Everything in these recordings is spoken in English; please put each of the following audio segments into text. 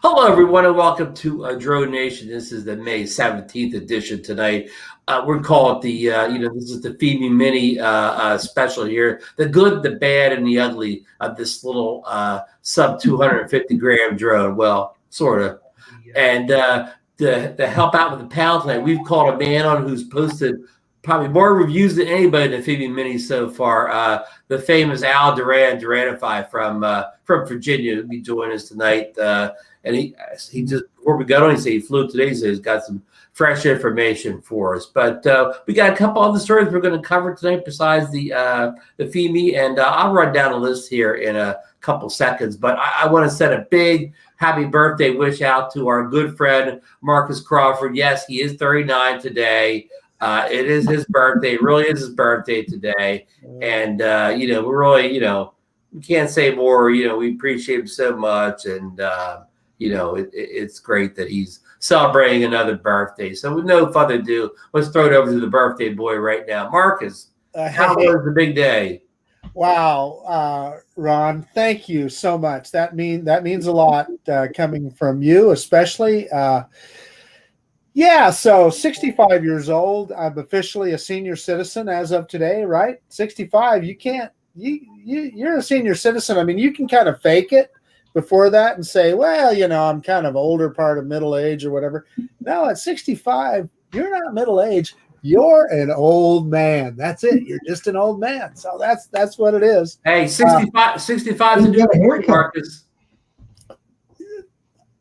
Hello, everyone, and welcome to DroneNation. This is the May 17th edition tonight. We're calling it the, this is the Fimi Mini special here. The good, the bad, and the ugly of this little sub 250 gram drone. Well, sort of. And to help out with the panel tonight, we've called a man on who's posted probably more reviews than anybody in the Fimi Mini so far. The famous Duran, Duranify from Virginia, will be joining us tonight. And he just, before we got on, he said he flew today, so he's got some fresh information for us. But we got a couple other stories we're going to cover tonight besides the Fimi, and I'll run down a list here in a couple seconds. But I want to send a big happy birthday wish out to our good friend Marcus Crawford. Yes, he is 39 today. It is his birthday. It really is his birthday today. And, we're really, we can't say more. We appreciate him so much. And, it's great that he's celebrating another birthday. So with no further ado, let's throw it over to the birthday boy right now. Marcus, how was the big day? Wow, Ron, thank you so much. That means a lot coming from you, especially. So 65 years old. I'm officially a senior citizen as of today, right? 65. You're a senior citizen. I mean, you can kind of fake it before that and say, well, I'm kind of older part of middle age or whatever. No, at 65, you're not middle age. You're an old man. That's it. You're just an old man. So that's what it is. Hey, 65 is a new haircut, Marcus.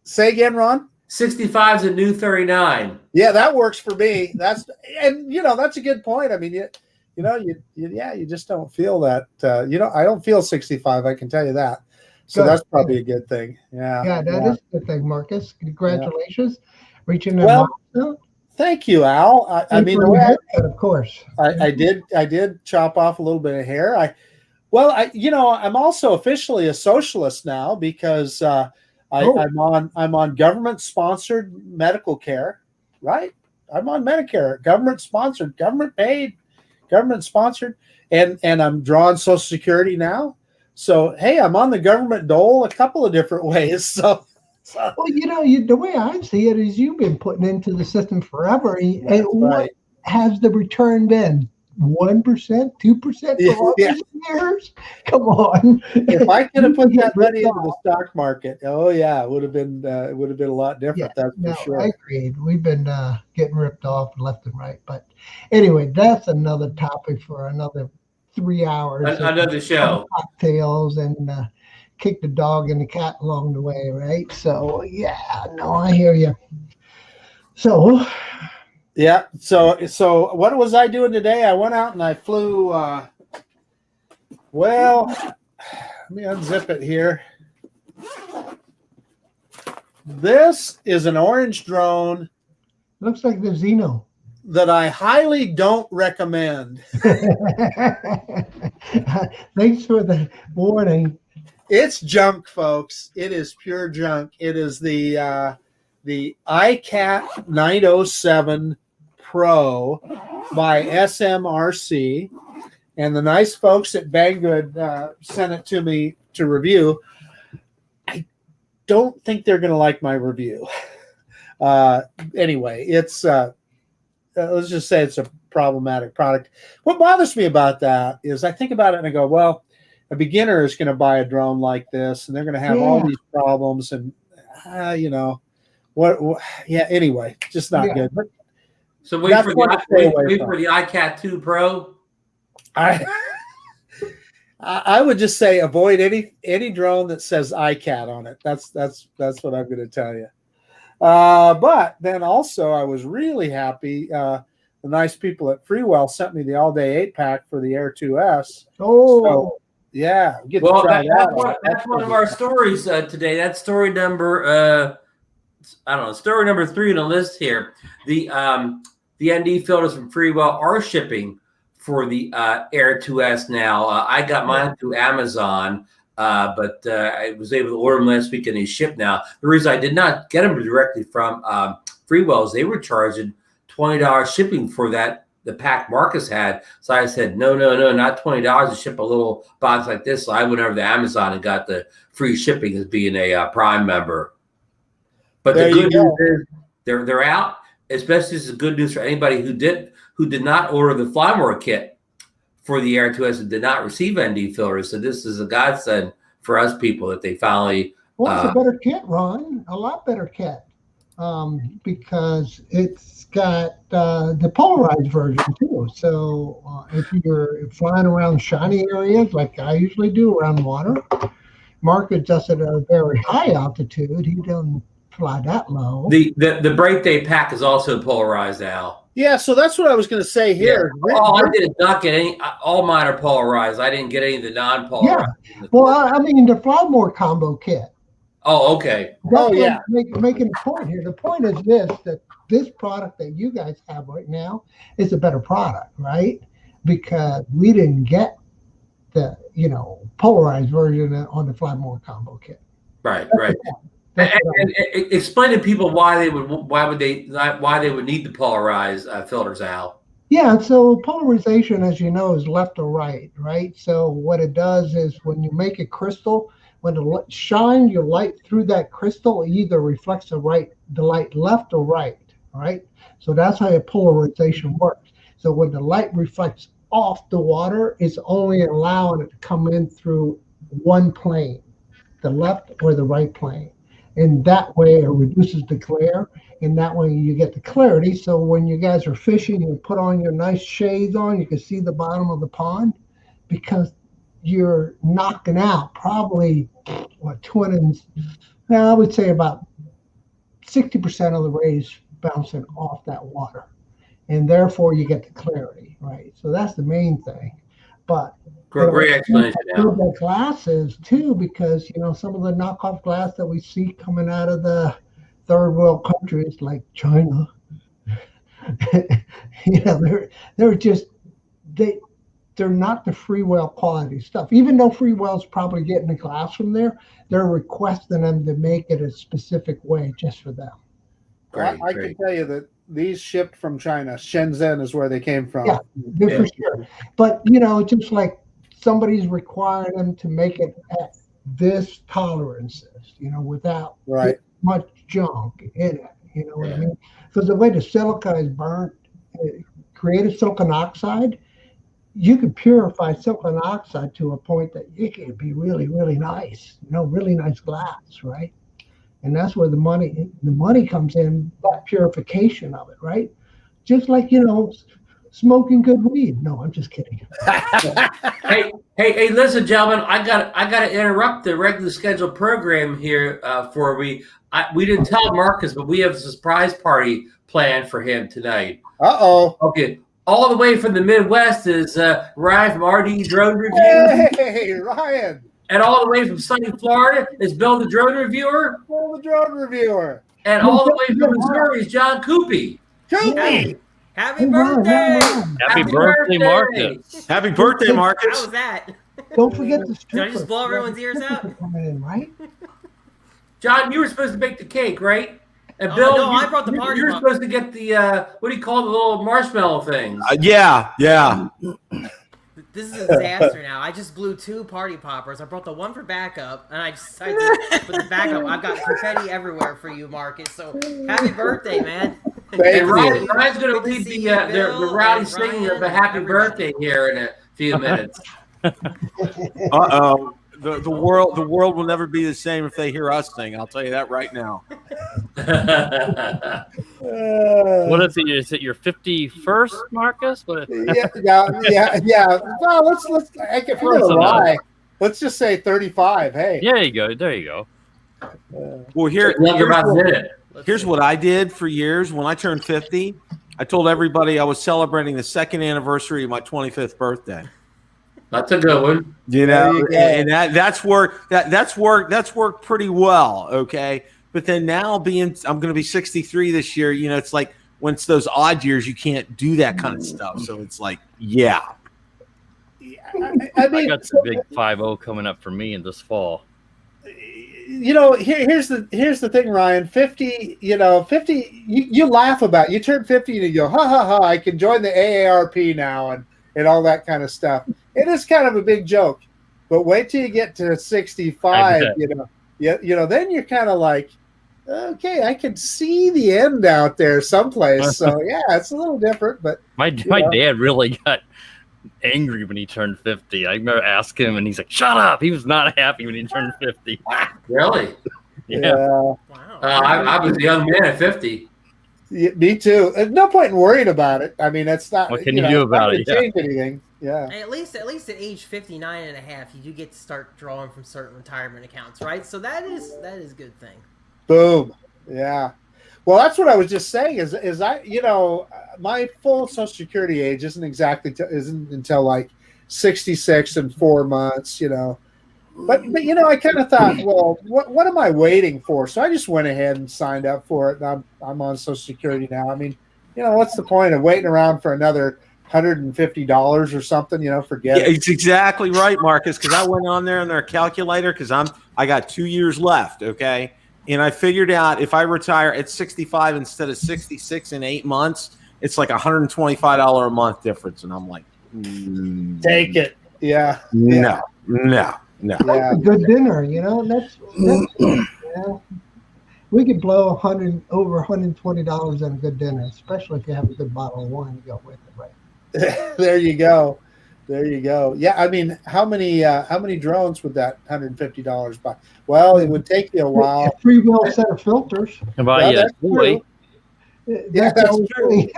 Say again, Ron? 65 is a new 39. Yeah, that works for me. That's a good point. I mean, you just don't feel that. I don't feel 65. I can tell you that. So that's probably a good thing. Yeah, that is a good thing, Marcus. Congratulations, reaching the milestone. Thank you, Al. I mean, the way of course, I did chop off a little bit of hair. I'm also officially a socialist now because I'm on government-sponsored medical care, right? I'm on Medicare, government-sponsored, government-paid, government-sponsored, and I'm drawing Social Security now. So, hey, I'm on the government dole a couple of different ways. So. Well, the way I see it is you've been putting into the system forever. And what has the return been? 1%, 2% for all these years? Come on. If I could have put that money into the stock market, it would have been a lot different. Yeah, that's for sure. I agreed. We've been getting ripped off left and right. But anyway, that's another topic for another 3 hours. Another show. Cocktails and kick the dog and the cat along the way, right? So I hear you. So so what was I doing today? I went out and I flew let me unzip it here. This is an orange drone. Looks like the Xeno. That I highly don't recommend. Thanks for the warning. It's junk, folks. It is pure junk. It is the iCat 907 Pro by SMRC, and the nice folks at Banggood sent it to me to review. I don't think they're going to like my review. Anyway, it's let's just say it's a problematic product. What bothers me about that is I think about it and I go, well, a beginner is going to buy a drone like this and they're going to have all these problems and, anyway, just not good. But so wait for the iCat 2 Pro. I would just say avoid any drone that says iCat on it. That's what I'm going to tell you. But then also I was really happy. The nice people at Freewell sent me the all-day 8-pack for the Air 2S. So, that's one of our stories today. That's story number story number 3 on the list here. The ND filters from Freewell are shipping for the Air 2S now. I got mine through Amazon. But I was able to order them last week and they ship now. The reason I did not get them directly from Freewell is they were charging $20 shipping for the pack Marcus had. So I said, no, not $20 to ship a little box like this. So I went over to Amazon and got the free shipping as being a Prime member. But the good news is they're out. Especially, this is good news for anybody who did not order the Flymore kit for the Air 2S and did not receive ND filters. So this is a godsend for us people that they finally. Well, it's a better kit, Ron. A lot better kit, because it's got the polarized version too. So if you're flying around shiny areas like I usually do around water, Mark is just at a very high altitude. He doesn't fly that low. The break day pack is also polarized, Al. Yeah, so that's what I was going to say here. Yeah. I did not get any. All mine are polarized. I didn't get any of the non-polarized. Yeah. Well, I mean the Flymore combo kit. Oh, okay. That's making a point here. The point is that this product that you guys have right now is a better product, right? Because we didn't get the polarized version on the Flymore combo kit. Right. And explain to people why they would need the polarized filters, Al. Yeah, so polarization, as you know, is left or right, right? So what it does is when you make a crystal, when you shine your light through that crystal, it either reflects the light left or right, right? So that's how your polarization works. So when the light reflects off the water, it's only allowing it to come in through one plane, the left or the right plane. And that way it reduces the glare, and that way you get the clarity. So when you guys are fishing, you put on your nice shades on, you can see the bottom of the pond, because you're knocking out probably I would say about 60% of the rays bouncing off that water, and therefore you get the clarity, right? So that's the main thing. But great explanation. The glasses too, because some of the knockoff glass that we see coming out of the third world countries like China, they're not the Freewell quality stuff. Even though Freewell's probably getting the glass from there, they're requesting them to make it a specific way just for them. Great. I can tell you that these shipped from China. Shenzhen is where they came from. Yeah, for sure. But just like somebody's requiring them to make it at this tolerances, without much junk in it. You know what I mean? Because the way the silica is burnt, created silicon oxide, you could purify silicon oxide to a point that it could be really, really nice. Really nice glass, right? And that's where the money comes in, that purification of it, right? Just like, smoking good weed. No, I'm just kidding. Hey, listen, gentlemen, I got to interrupt the regularly scheduled program here we didn't tell Marcus, but we have a surprise party planned for him tonight. Okay. All the way from the Midwest is Ryan from RD Drone Review. Hey, Ryan. And all the way from sunny Florida is Bill the Drone Reviewer. And all the way from Missouri is John Coopy. Happy birthday! Happy birthday, Marcus. Happy birthday, Marcus. How was that? Don't forget the Did I just blow everyone's ears out? Coming in, right? John, you were supposed to bake the cake, right? And Bill, no, I brought the party. You're supposed to get the what do you call the little marshmallow things? Yeah. This is a disaster now. I just blew 2 party poppers. I brought the one for backup, and I decided to put the backup. I've got confetti everywhere for you, Marcus. So happy birthay, man. And Ryan's going to lead the rowdy singing of a happy birthday here in a few minutes. The world will never be the same if they hear us sing. I'll tell you that right now. What is it? Is it your 51st, Marcus? Yeah. No, let's. I can figure a lie. Let's just say 35. Hey. Yeah, there you go. Well, here's what I did for years. When I turned 50, I told everybody I was celebrating the 2nd anniversary of my 25th birthday. That's a good one. And that's worked pretty well. Okay. But then now I'm going to be 63 this year. It's like when it's those odd years, you can't do that kind of stuff. So it's like, yeah. I got the big 5-0 coming up for me in this fall. Here's the thing, Ryan. 50, 50. You laugh about it. You turn 50 and you go, ha ha ha! I can join the AARP now and all that kind of stuff. It is kind of a big joke, but wait till you get to 65. Then you're kind of like, okay, I can see the end out there someplace. So yeah, it's a little different, but My dad really got angry when he turned 50. I remember asking him, and he's like, "Shut up!" He was not happy when he turned 50. Really? Yeah. Wow. I was a young man at 50. Yeah, me too. There's no point in worrying about it. I mean, it's not. What can you do it's not about gonna it? Yeah. change anything. Yeah. At least at age 59 and a half, you do get to start drawing from certain retirement accounts, right? So that is a good thing. Boom. Yeah. Well, that's what I was just saying. Is I my full Social Security age isn't until like 66 and 4 months. But I kind of thought, well, what am I waiting for? So I just went ahead and signed up for it. And I'm on Social Security now. I mean, what's the point of waiting around for another $150 or something? Forget it. It's exactly right, Marcus. Because I went on there on their calculator because I got 2 years left. Okay, and I figured out if I retire at 65 instead of 66 in 8 months, it's like $125 a month difference. And I'm like, take it. Yeah. No. That's a good dinner, That's we could blow over $120 on a good dinner, especially if you have a good bottle of wine to go with it, right? There you go. Yeah, I mean, how many drones would that $150 buy? Well, it would take you a while. A Freewell set of filters. That's true. Yeah, that's true.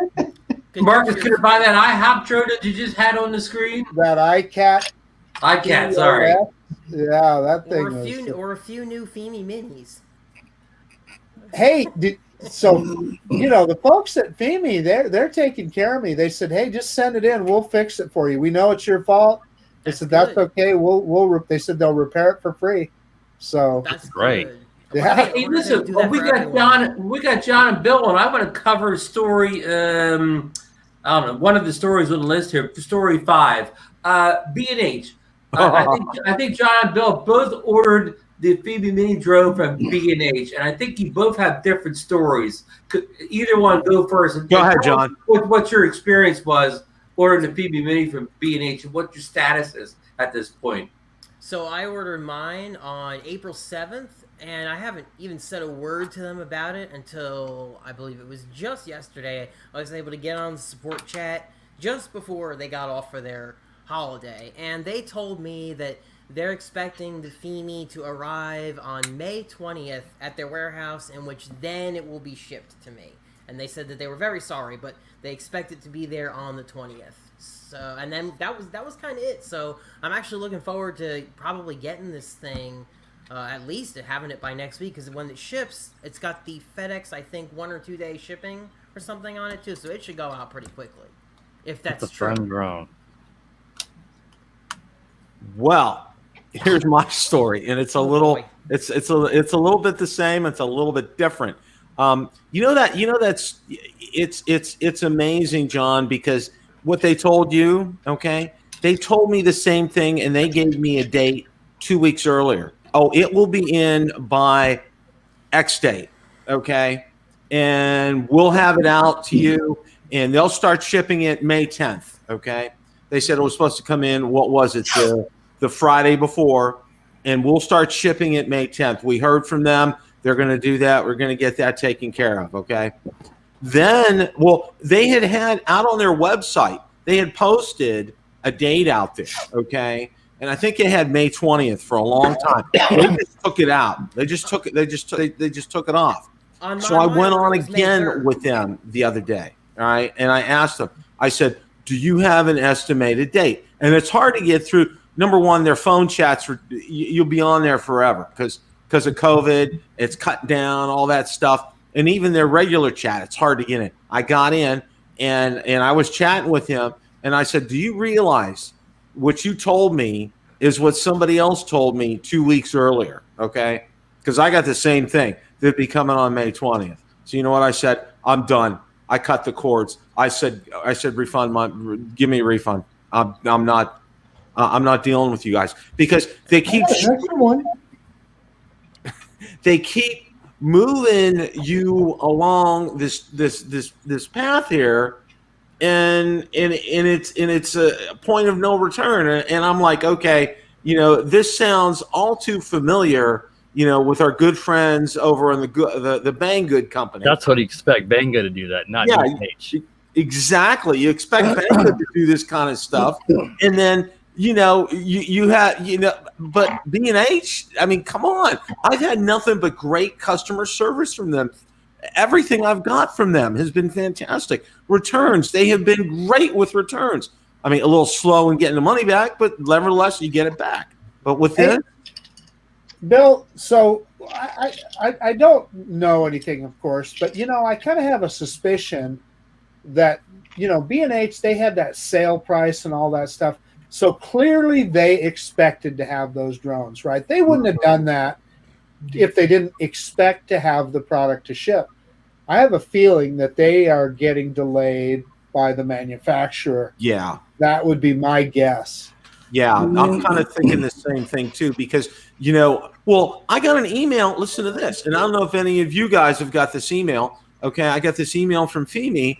Marcus, could I buy that IHOP drone that you just had on the screen? That iCat. iCat, sorry. Yeah, that thing. Or a few new Fimi Minis. Hey, so the folks at Fimi, they're taking care of me. They said, "Hey, just send it in. We'll fix it for you. We know it's your fault." They said, "That's okay. They said they'll repair it for free." So That's great. Good. Yeah. Hey, listen, we got John and Bill, and I want to cover a story. I don't know, one of the stories on the list here. Story 5, B&H. I think John and Bill both ordered the Fimi Mini drone from B&H, and I think you both have different stories. Could either one go first? Go ahead, John. What your experience was ordering the Fimi Mini from B&H, and what your status is at this point? So I ordered mine on April 7th, and I haven't even said a word to them about it until I believe it was just yesterday. I was able to get on the support chat just before they got off for their holiday, and they told me that they're expecting the Fimi to arrive on May 20th at their warehouse, in which then it will be shipped to me. And they said that they were very sorry, but they expect it to be there on the 20th. So, and then that was kind of it. So I'm actually looking forward to probably getting this thing, at least having it by next week, because when it ships, it's got the FedEx, I think, 1 or 2 day shipping or something on it too. So it should go out pretty quickly, if that's It's a true. fun drone. Well, here's my story, and it's a little it's a little bit the same. It's a little bit different. It's amazing, John, because what they told you, okay, they told me the same thing, and they gave me a date 2 weeks earlier. Oh, it will be in by X date, okay, and we'll have it out to you, and they'll start shipping it May 10th, okay. They said it was supposed to come in, what was it, the Friday before, and we'll start shipping it May 10th. We heard from them. They're going to do that. We're going to get that taken care of, okay? Then, well, they had out on their website, they had posted a date out there, okay? And I think they had May 20th for a long time. They just took it out. They just took it. They just took it off. So I went on again with them the other day, all right? And I asked them, I said, do you have an estimated date? And it's hard to get through. Number one, their phone chats, you'll be on there forever because of COVID. It's cut down, all that stuff. And even their regular chat, it's hard to get in. I got in, and I was chatting with him, and I said, do you realize what you told me is what somebody else told me 2 weeks earlier, okay? Because I got the same thing. They'd be coming on May 20th. So you know what I said? I'm done. I cut the cords. I said, give me a refund. I'm not dealing with you guys because they keep moving you along this path here, and it's a point of no return. And I'm like, okay, this sounds all too familiar with our good friends over in the Banggood company. That's what you expect Banggood to do that, not H. Exactly. You expect Banggood to do this kind of stuff, and then you have but B&H. I mean, come on! I've had nothing but great customer service from them. Everything I've got from them has been fantastic. Returns, they have been great with returns. I mean, a little slow in getting the money back, but nevertheless, you get it back. But with this, Bill, so I don't know anything, of course, but I kind of have a suspicion that B&H, they had that sale price and all that stuff. So clearly they expected to have those drones, right? They wouldn't have done that if they didn't expect to have the product to ship. I have a feeling that they are getting delayed by the manufacturer. Yeah. That would be my guess. Yeah, I'm kind of thinking the same thing too, because I got an email. Listen to this, and I don't know if any of you guys have got this email. Okay, I got this email from Fimi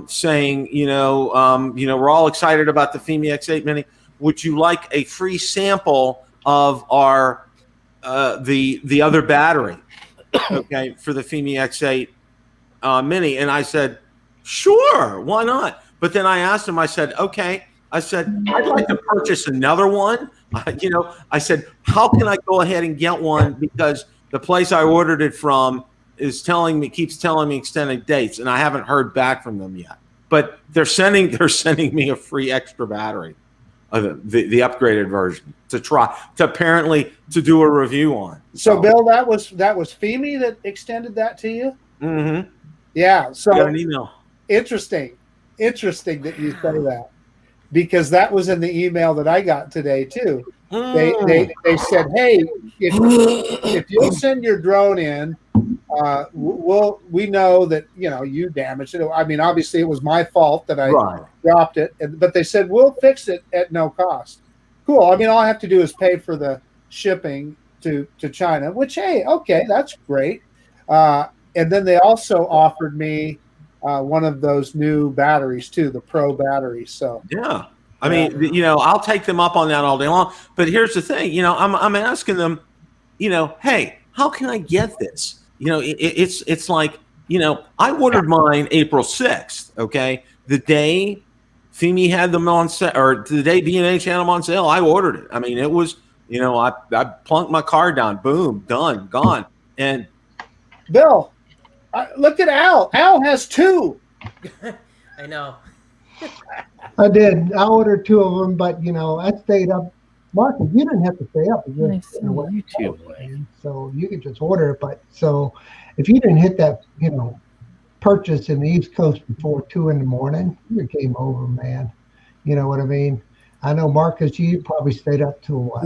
saying, we're all excited about the Fimi X8 Mini. Would you like a free sample of our the other battery? Okay, for the Fimi X8 Mini, and I said, sure, why not? But then I asked him. I said, okay. I said, I'd like to purchase another one. I said, how can I go ahead and get one? Because the place I ordered it from keeps telling me extended dates, and I haven't heard back from them yet. But they're sending me a free extra battery, the upgraded version to do a review on. So Bill, that was Fimi that extended that to you? Mm-hmm. Yeah. So got an email. Interesting that you say that. Because that was in the email that I got today too. They said, hey, if you'll send your drone in, we know that you damaged it. I mean, obviously it was my fault that I dropped it, but they said we'll fix it at no cost. Cool. I mean, all I have to do is pay for the shipping to China, which okay, that's great. And then they also offered me one of those new batteries too, the Pro batteries. So yeah, I mean, I'll take them up on that all day long. But here's the thing, I'm asking them, hey, how can I get this? It's like, I ordered mine April 6th. Okay, the day Fimi had them on sale, or the day B&H had them on sale, I ordered it. I mean, it was, I plunked my card down, boom, done, gone, and Bill. Look at Al. Al has two. I know. I did. I ordered two of them, but I stayed up. Marcus, you didn't have to stay up. So you could just order it. But so if you didn't hit that, purchase in the East Coast before 2 a.m, you're game over, man. You know what I mean? I know, Marcus, you probably stayed up till what?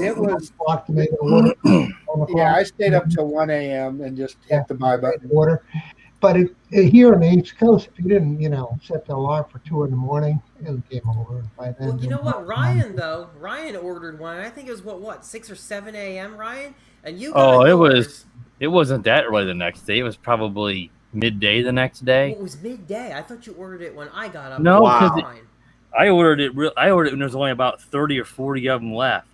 It was clock to make an order. Yeah, I stayed up till 1 a.m. and just hit the buy button. Order. But here on the East Coast, if you didn't, set the alarm for 2 a.m, it was game over by then. Well, you know what, Ryan ordered one. I think it was what 6 or 7 a.m. Ryan, and you. It wasn't that early the next day. It was probably midday the next day. Well, it was midday. I thought you ordered it when I got up. No, because I ordered it when there was only about 30 or 40 of them left.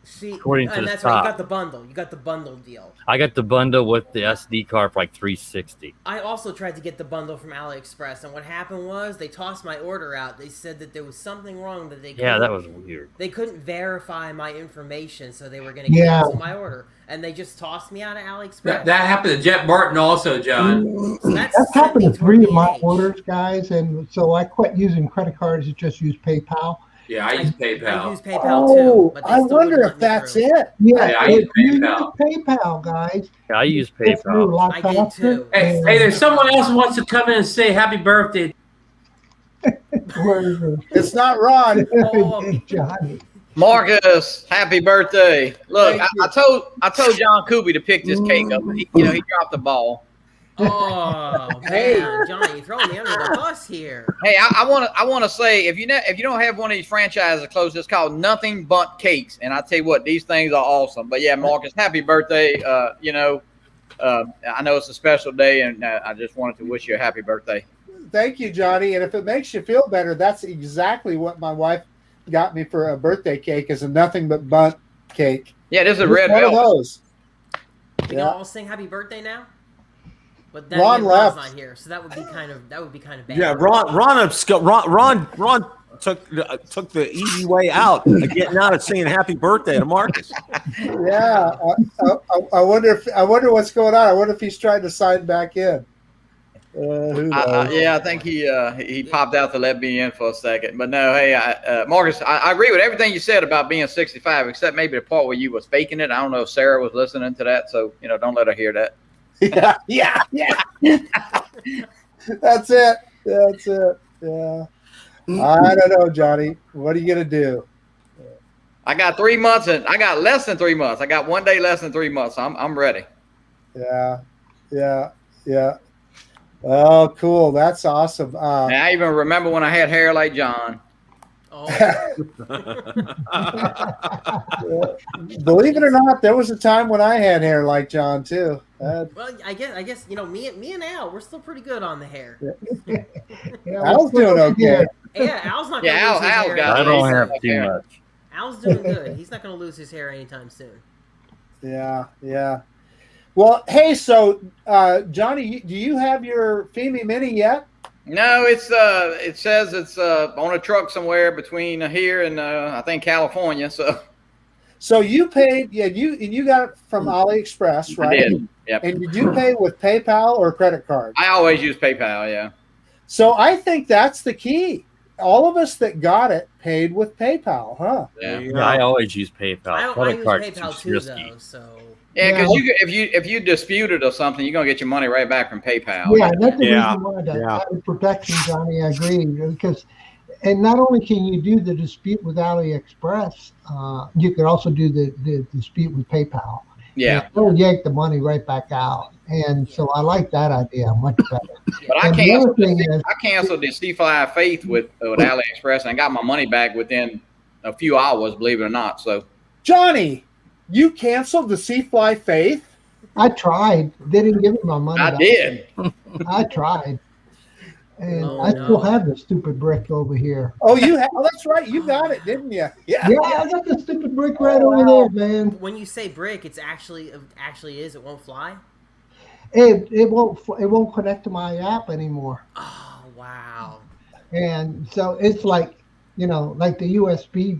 See, according to and the that's top. right. You got the bundle. You got the bundle deal. I got the bundle with the SD card for like $360. I also tried to get the bundle from AliExpress, and what happened was they tossed my order out. They said that there was something wrong that they couldn't. Yeah, that was weird. They couldn't verify my information, so they were going to cancel my order, and they just tossed me out of AliExpress. That happened to Jet Martin also, John. So that's happened to 3 of my orders, guys, and so I quit using credit cards and just use PayPal. Yeah, I use PayPal. I use PayPal too. But I wonder if that's it. Yeah, I use PayPal. PayPal, guys. Yeah, I use PayPal. I did too. Hey, there's someone else who wants to come in and say happy birthday. It's not Ron. Johnny. Marcus, happy birthday! Look, I told John Kuby to pick this cake up. He dropped the ball. Oh man, Johnny, you're throwing me under the bus here. Hey, I want to say if you don't have one of these franchises close, it's called Nothing But Cakes, and I tell you what, these things are awesome. But yeah, Marcus, happy birthday! I know it's a special day, and I just wanted to wish you a happy birthday. Thank you, Johnny. And if it makes you feel better, that's exactly what my wife got me for a birthday cake, is a Nothing But Bunt cake. Yeah, this is a Just red one of velvet. those. We can all sing happy birthday now. But then Ron again, Ron's left. not here, so that would be kind of bad. Yeah, Ron took the easy way out of getting out of saying happy birthday to Marcus. Yeah, I wonder what's going on. I wonder if he's trying to sign back in. Who knows? Yeah, I think he popped out to let me in for a second. But no, hey, Marcus, I agree with everything you said about being 65, except maybe the part where you was faking it. I don't know if Sarah was listening to that, so don't let her hear that. Yeah. That's it. Yeah. I don't know, Johnny. What are you gonna do? I got 3 months, and I got less than 3 months. I got 1 day less than 3 months. So I'm ready. Yeah. Oh, cool. That's awesome. And I even remember when I had hair like John. Oh. Believe it or not, there was a time when I had hair like John too. Well, I guess me and Al, we're still pretty good on the hair. Al's doing okay. Yeah, Al's not. Yeah, gonna lose his Al's hair got I don't have Like too hair. much. Al's doing good. He's not going to lose his hair anytime soon. Yeah. Well, hey, so Johnny, do you have your Fimi Mini yet? No, it says it's on a truck somewhere between here and I think California. So you paid, you got it from AliExpress, right? I did. Yep. And did you pay with PayPal or credit card? I always use PayPal. Yeah. So I think that's the key. All of us that got it paid with PayPal, huh? Yeah. Yeah, I always use PayPal. I Credit use card's PayPal too too, risky. though. So Yeah, because if you dispute it or something, you're gonna get your money right back from PayPal. Yeah, that's the Yeah. reason why that Yeah. added protection, Johnny. I agree because, and not only can you do the dispute with AliExpress, you can also do the dispute with PayPal. Yeah. They'll yank the money right back out, and so I like that idea much better. But I And the other canceled thing is, the C5 Faith with AliExpress and I got my money back within a few hours, believe it or not. So Johnny, you canceled the Seafly Faith? I tried. They didn't give me my money. I back. did. I tried, and Oh, I still no. have the stupid brick over here. Oh, that's right. You got it, didn't you? Yeah. Yeah, I got the stupid brick right over there, man. when you say brick, it's actually is. It won't fly. It won't connect to my app anymore. Oh wow. And so it's like, like the USB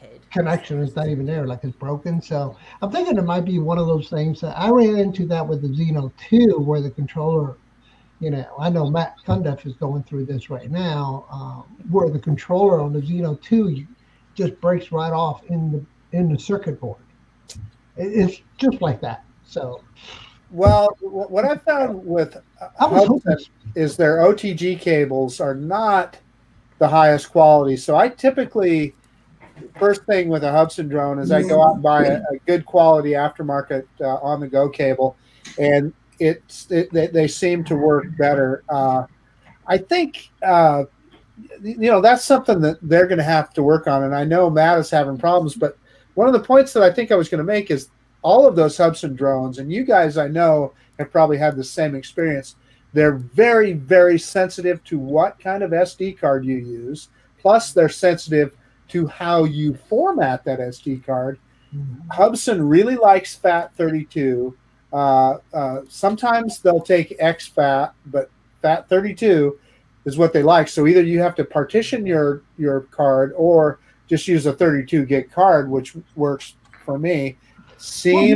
Ted. connection is not even there, like it's broken. So I'm thinking it might be one of those things that I ran into that with the Xeno 2, where the controller, I know Matt Cundiff is going through this right now, where the controller on the Xeno 2 just breaks right off in the circuit board. It's just like that. So, Well, what I found with I was Hubsan hoping. is their OTG cables are not the highest quality. So I typically, first thing with a Hubsan drone is I go out and buy a good quality aftermarket on-the-go cable, and they seem to work better. I think that's something that they're going to have to work on, and I know Matt is having problems. But one of the points that I think I was going to make is all of those Hubsan drones, and you guys I know have probably had the same experience. They're very, very sensitive to what kind of SD card you use. Plus, they're sensitive to how you format that SD card. Hubsan really likes FAT32. Sometimes they'll take exFAT, but FAT32 is what they like. So either you have to partition your card or just use a 32 gig card, which works for me. Sorry,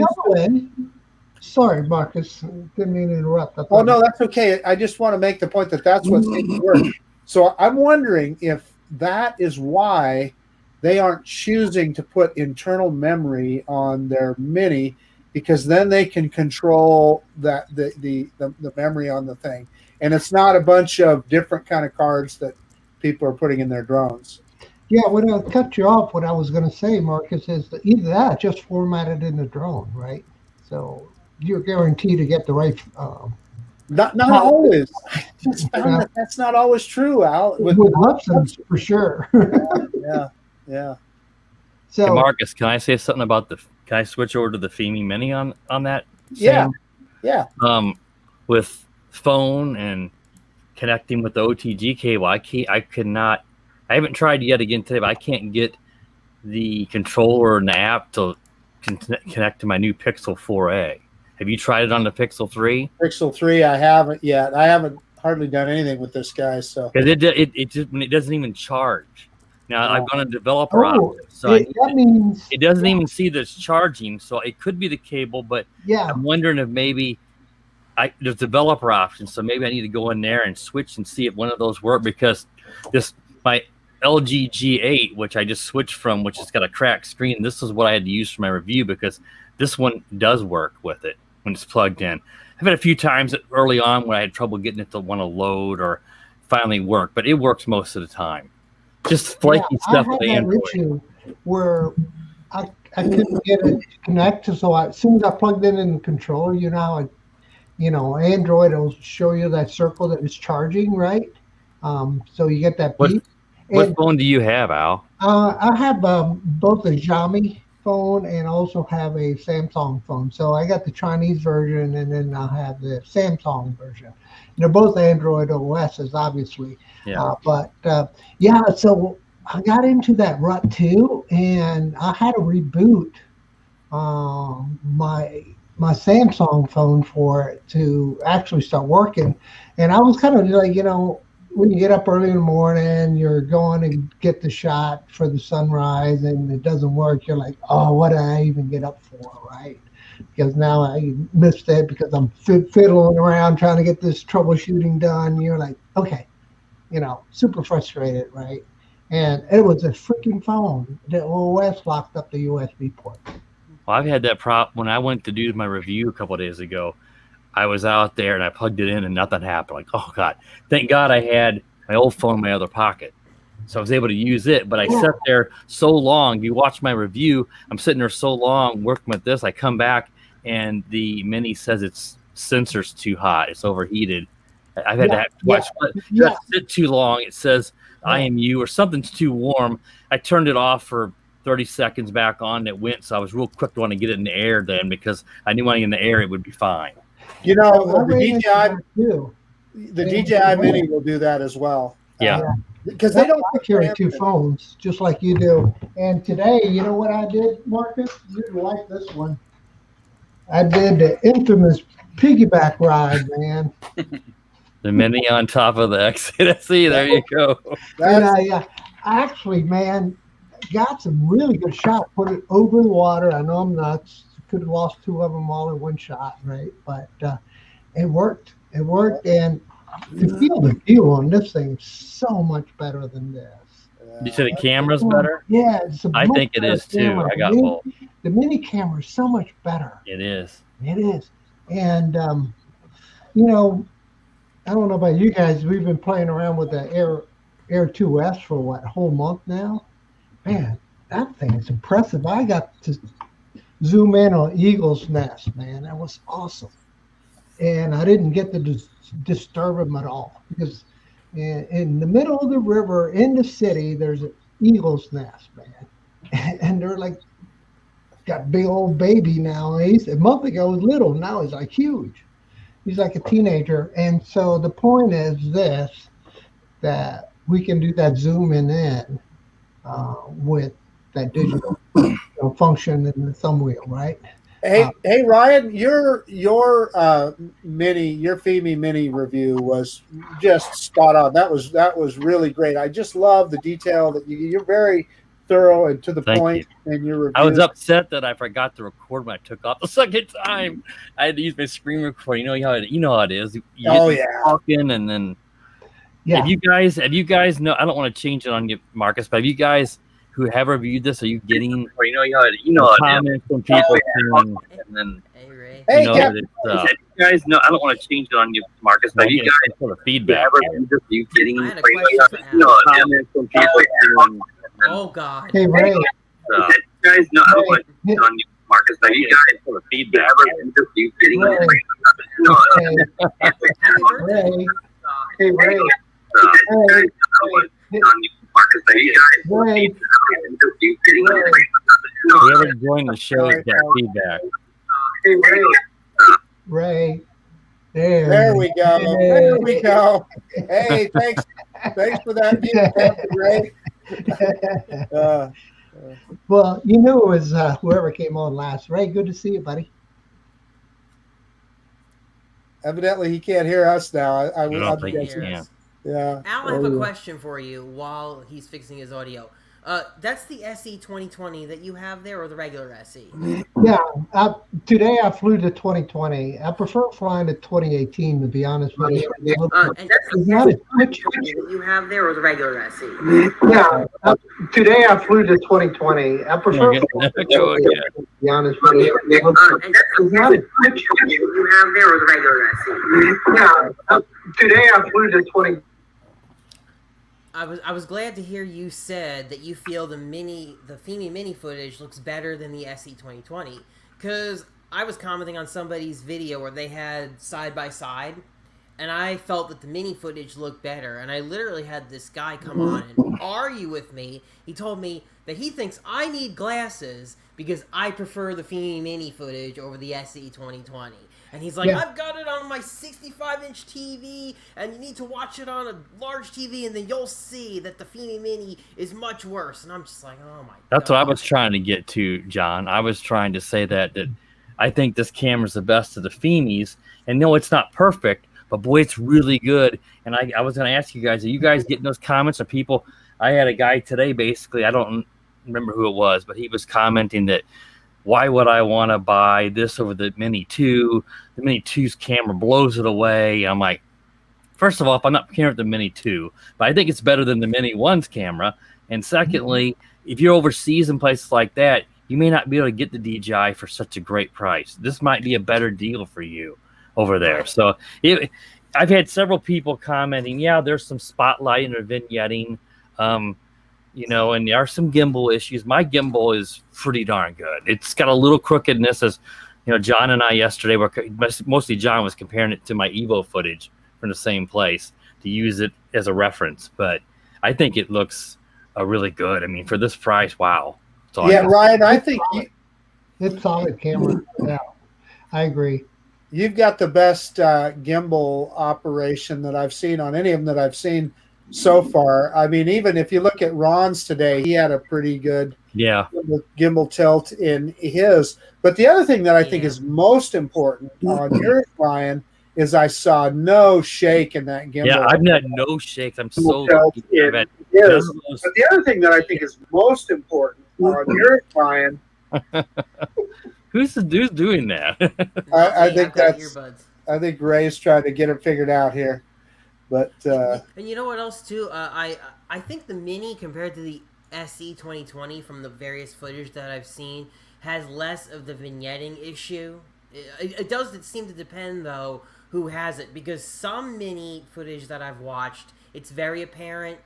Marcus, didn't mean to interrupt. Oh no, that's okay. I just want to make the point that that's what seems to work. So I'm wondering if that is why they aren't choosing to put internal memory on their Mini, because then they can control that the memory on the thing, and it's not a bunch of different kind of cards that people are putting in their drones. Yeah, when I cut you off, what I was going to say, Marcus, is that either that just formatted in the drone, right? So you're guaranteed to get the right. Not always. I just found that that's not always true, Al. With Hubsan's, for sure. Yeah. So, Hey, Marcus, can I say something about can I switch over to the Fimi Mini on that? Yeah. With phone and connecting with the OTG cable, I haven't tried yet again today, but I can't get the controller and the app to connect to my new Pixel 4a. Have you tried it on the Pixel 3? Pixel 3, I haven't yet. I haven't hardly done anything with this guy. So because it doesn't even charge. Now I've gone to developer Oh, options, so that means it doesn't even see that it's charging. So it could be the cable, but yeah. I'm wondering if maybe there's developer options. So maybe I need to go in there and switch and see if one of those work, because my LG G8, which I just switched from, which has got a cracked screen, this is what I had to use for my review, because this one does work with it when it's plugged in. I've had a few times early on when I had trouble getting it to want to load or finally work, but it works most of the time. Just flaky stuff with Android. Issue where I couldn't get it to connect, so as soon as I plugged it in the controller, Android will show you that circle that is charging, right? So you get that beep. What phone do you have, Al? I have both a Xiaomi phone and also have a Samsung phone. So I got the Chinese version, and then I have the Samsung version. They're both Android OSs, obviously. Yeah. So I got into that rut too, and I had to reboot my Samsung phone for it to actually start working. And I was kind of like, when you get up early in the morning, you're going to get the shot for the sunrise and it doesn't work. You're like, oh, what did I even get up for, right? Because now I missed it because I'm fiddling around trying to get this troubleshooting done. You're like, okay, super frustrated, right? And it was a freaking phone. The OS locked up the USB port. Well, I've had that problem when I went to do my review a couple of days ago. I was out there and I plugged it in and nothing happened. Like, oh God, thank God I had my old phone in my other pocket. So I was able to use it, but I sat there so long. If you watch my review, I'm sitting there so long working with this. I come back and the Mini says its sensor's too hot. It's overheated. I've had to watch, but if I sit too long, it says IMU or something's too warm. I turned it off for 30 seconds, back on, it went. So I was real quick to want to get it in the air then, because I knew when in the air it would be fine. The DJI Mini will do that as well. Yeah. Because they don't carry two phones just like you do. And today, you know what I did, Marcus? You'd like this one. I did the infamous piggyback ride, man. The Mini on top of the XC. There you go. And I actually, man, got some really good shot. Put it over the water. I know I'm nuts. Could have lost two of them all in one shot, right? But it worked. It worked, and to feel the view on this thing is so much better than this. You said the camera's better? Yeah, I think it is too. I got both. The Mini camera is so much better. It is. It is. And I don't know about you guys. We've been playing around with the Air 2S for a whole month now. Man, that thing is impressive. I got to zoom in on Eagle's Nest, man. That was awesome. And I didn't get to disturb them at all, because in the middle of the river in the city, there's an Eagle's Nest, man. And they're like, got big old baby now. A month ago was little. Now he's like huge. He's like a teenager. And so the point is this, that we can do that zooming in with that digital function in the thumb wheel, right? Hey, Ryan, your Fimi Mini review was just spot on. That was really great. I just love the detail that you're very thorough and to the point in your review. I was upset that I forgot to record when I took off the second time. I had to use my screen recorder. You know how it is. Talking and then. Yeah. Have you guys know? I don't want to change it on you, Marcus, but have you guys who have reviewed this, are you getting comments from people and then that it's you guys know? I don't want to change it on you, Marcus, but you guys sort of feedback. Are you getting comments from people? Oh God. Hey Ray. You guys know? I don't want to change it on you, Marcus, but you guys sort of feedback. Are you getting Ray. Hey Ray. Whoever joined the show has got feedback. Ray. There we go. There we go. Hey, thanks for that, Ray. Well, you knew it was whoever came on last. Ray, good to see you, buddy. Evidently, he can't hear us now. I don't think he guessing. can. Yeah. Al, I have a question for you while he's fixing his audio. That's the SE 2020 that you have there, or the regular SE? Yeah. Today I flew to 2020. I prefer flying to 2018, to be honest with you. And that's the Not SE a switch. 2020 that you have there, or the regular SE? Yeah. Today I flew to 2020. I prefer flying to 2018, to be honest with you. And that's the SE 2020 that you have there, or the regular SE? Yeah. Today I flew to 20. I was glad to hear you said that you feel the Fimi Mini footage looks better than the SE 2020, because I was commenting on somebody's video where they had side by side, and I felt that the Mini footage looked better, and I literally had this guy come on and argue with me. He told me that he thinks I need glasses because I prefer the Fimi Mini footage over the SE 2020. And he's like, Yeah. I've got it on my 65-inch TV, and you need to watch it on a large TV, and then you'll see that the Fimi Mini is much worse. And I'm just like, oh my god. That's what I was trying to get to, John. I was trying to say that I think this camera's the best of the Fimis. And no, it's not perfect, but boy, it's really good. And I was going to ask you guys, are you guys getting those comments of people? I had a guy today, basically, I don't remember who it was, but he was commenting that, why would I want to buy this over the Mini 2? The Mini 2's camera blows it away. I'm like, first of all, I'm not comparing it to the Mini 2, but I think it's better than the Mini 1's camera. And secondly, if you're overseas in places like that, you may not be able to get the DJI for such a great price. This might be a better deal for you over there. So I've had several people commenting, yeah, there's some spotlighting or vignetting. And there are some gimbal issues. My gimbal is pretty darn good. It's got a little crookedness, as John and I yesterday were mostly John was comparing it to my Evo footage from the same place to use it as a reference. But I think it looks really good. I mean, for this price, wow. Yeah, Ryan, I think It's solid camera. Yeah, I agree. you've got the best gimbal operation that I've seen on any of them that I've seen so far. I mean, even if you look at Ron's today, he had a pretty good gimbal tilt in his. But the other thing that I think is most important on yours, Ryan, is I saw no shake in that gimbal. Yeah, I've had no shakes. I'm so lucky. But the other thing that I think is most important on yours, Ryan. Who's doing that? I think that's. Earbuds. I think Ray's trying to get it figured out here. But and you know what else too? I think the Mini compared to the SE 2020 from the various footage that I've seen has less of the vignetting issue. It does seem to depend though who has it, because some Mini footage that I've watched, it's very apparent,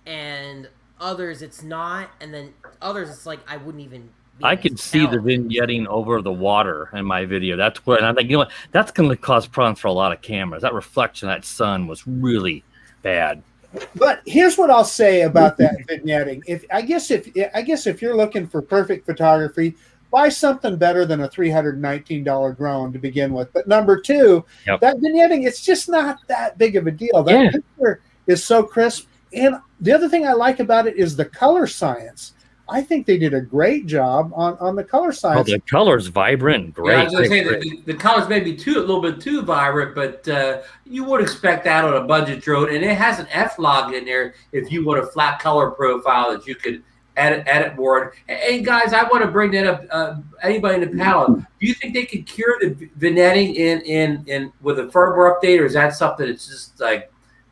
and others it's not, and then others it's like I wouldn't even. I could see the vignetting over the water in my video. That's what, and I think, what, that's going to cause problems for a lot of cameras. That reflection of that sun was really bad. But here's what I'll say about that vignetting. I guess if you're looking for perfect photography, buy something better than a $319 drone to begin with. But number two, that vignetting, it's just not that big of a deal. That picture is so crisp. And the other thing I like about it is the color science. I think they did a great job on the color science. Oh, the color's vibrant, great. Yeah, I was going to say that the colors may be a little bit too vibrant, but you would expect that on a budget drone, and it has an F-log in there if you want a flat color profile that you could edit more. Hey guys, I want to bring that up. Anybody in the panel, do you think they could cure the vignetting in with a firmware update, or is that something that's just like?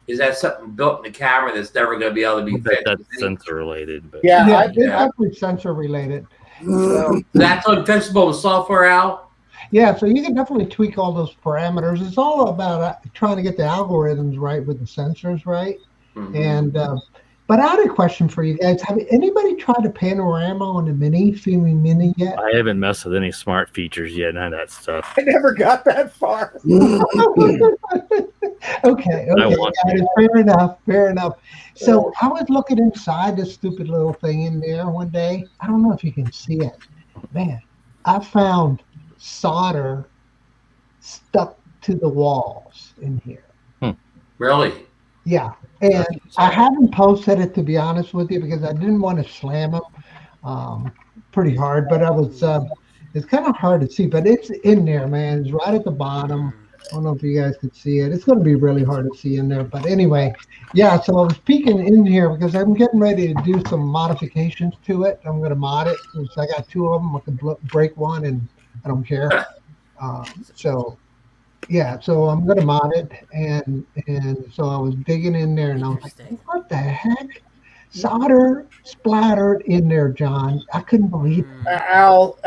Is that something built in the camera that's never going to be able to be fixed? That's sensor related. But It's definitely sensor related. That's unfixable with software, Al? Yeah, so you can definitely tweak all those parameters. It's all about trying to get the algorithms right with the sensors right. Mm-hmm. And but I had a question for you guys. Have anybody tried a panorama on the Fimi Mini yet? I haven't messed with any smart features yet, none of that stuff. I never got that far. Okay, fair enough. So I was looking inside this stupid little thing in there one day. I don't know if you can see it. Man, I found solder stuck to the walls in here. Really? Yeah, and I haven't posted it, to be honest with you, because I didn't want to slam them. pretty hard. But I was it's kind of hard to see, but it's in there, man. It's right at the bottom. I don't know if you guys could see it. It's going to be really hard to see in there. But anyway, yeah, so I was peeking in here because I'm getting ready to do some modifications to it. I'm going to mod it. I got two of them. I can break one, and I don't care. So, yeah, so I'm going to mod it. And so I was digging in there, and I was like, what the heck? Solder splattered in there, John. I couldn't believe it. Al,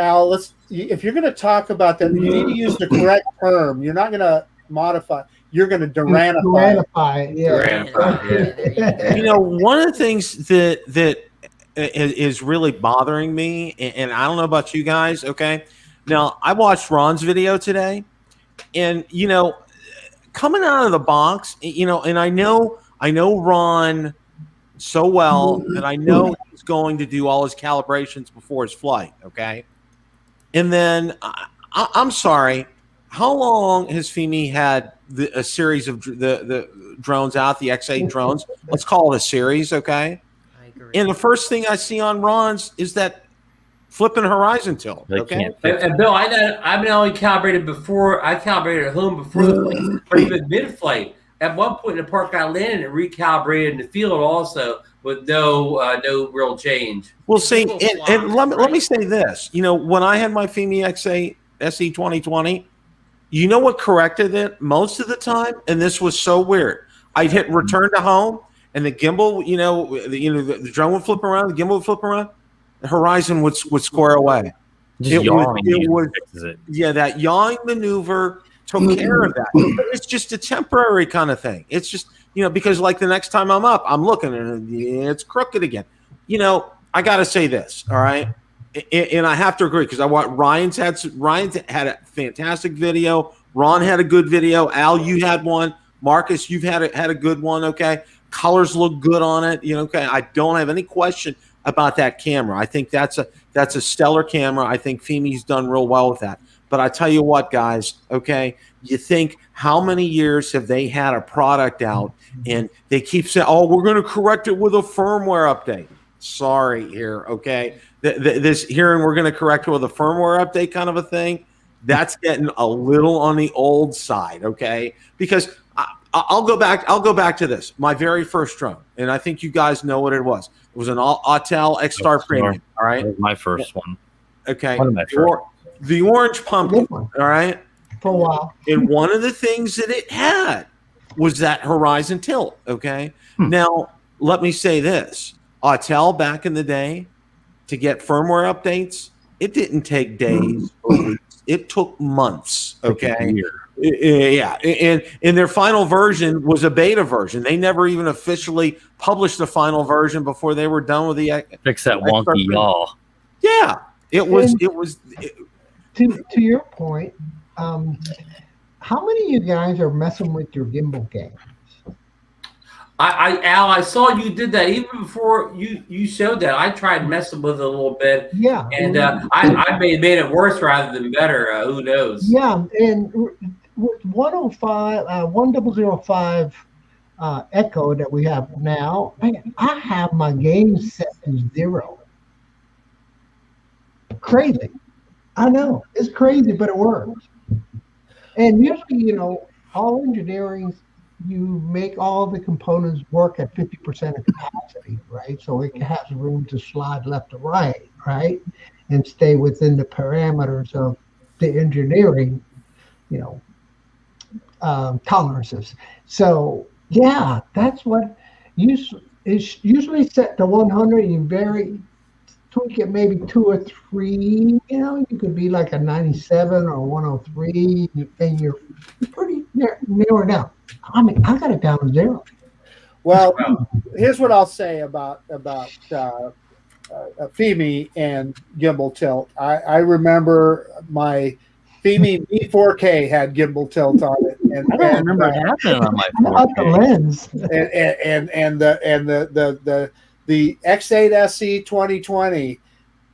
if you're going to talk about that, you need to use the correct term. You're not going to modify. You're going to Duranify. Yeah. You know, one of the things that is really bothering me, and I don't know about you guys, okay? Now, I watched Ron's video today, and, you know, coming out of the box, you know, and I know Ron so well that I know he's going to do all his calibrations before his flight, okay? And then, I'm sorry, how long has Fimi had a series of the drones out, the X8 drones? Let's call it a series, okay? I agree. And the first thing I see on Ron's is that flipping horizon tilt, okay? And Bill, I've been only calibrated before. I calibrated at home before the flight, or even mid-flight. At one point in the park, I landed and recalibrated in the field also with no real change. Well, see, and let me say this. You know, when I had my Fimi X8 SE 2020, you know what corrected it most of the time? And this was so weird. I'd hit return to home, and the gimbal, the drone would flip around, the gimbal would flip around, the horizon would square away. Just Yeah, that yawing maneuver took care of that. But it's just a temporary kind of thing. It's just, you know, because like the next time I'm up, I'm looking and it's crooked again. You know, I got to say this, all right? And I have to agree because Ryan's had a fantastic video. Ron had a good video. Al, you had one. Marcus, you've had a good one. Okay, colors look good on it. You know, okay. I don't have any question about that camera. I think that's a stellar camera. I think Fimi's done real well with that. But I tell you what, guys, okay, you think how many years have they had a product out and they keep saying, oh, we're going to correct it with a firmware update. Sorry here, okay? This hearing we're going to correct it with a firmware update kind of a thing, that's getting a little on the old side, okay? Because I'll go back to this. My very first drone, and I think you guys know what it was. It was an Autel X-Star Premium, all right? That was my first one. Okay. One of my first. The orange pumpkin, all right? For a while. And one of the things that it had was that horizon tilt, okay? Now, let me say this. Autel back in the day, to get firmware updates, it didn't take days or weeks. It took months, okay? Yeah, and their final version was a beta version. They never even officially published the final version before they were done with the fix that wonky yaw. Yeah, it was. To your point, how many of you guys are messing with your gimbal games? Al, I saw you did that even before you showed that. I tried messing with it a little bit. Yeah. And I made it worse rather than better. Who knows? Yeah. And with 1005 Echo that we have now, man, I have my game set to 0. Crazy. I know. It's crazy, but it works. And usually, you know, all engineering, you make all the components work at 50% of capacity, right? So it has room to slide left to right, right? And stay within the parameters of the engineering, you know, tolerances. So yeah, that's what is usually set to 100. You tweak it maybe 2 or 3. You know, you could be like a 97 or 103, and you're pretty narrowed down. I mean, I got it down to 0. Well, here's what I'll say about Fimi and gimbal tilt. I remember my Fimi B4K had gimbal tilt on it, and I don't remember it happening on my 4K. The lens and the X8 SE 2020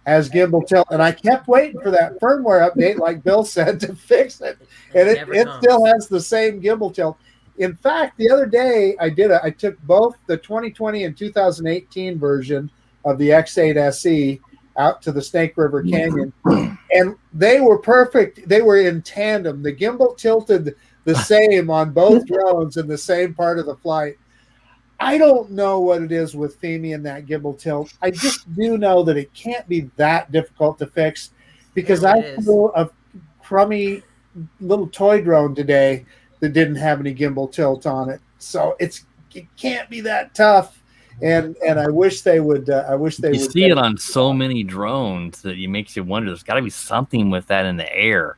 has gimbal tilt, and I kept waiting for that firmware update, like Bill said, to fix it, and it still has the same gimbal tilt. In fact, the other day I took both the 2020 and 2018 version of the X8 SE, out to the Snake River Canyon, and they were perfect. They were in tandem. The gimbal tilted the same on both drones in the same part of the flight. I don't know what it is with Fimi and that gimbal tilt. I just do know that it can't be that difficult to fix, because I flew a crummy little toy drone today that didn't have any gimbal tilt on it. So it can't be that tough. And I wish they would. I wish they would. You see it on so many drones that it makes you wonder. There's got to be something with that in the air.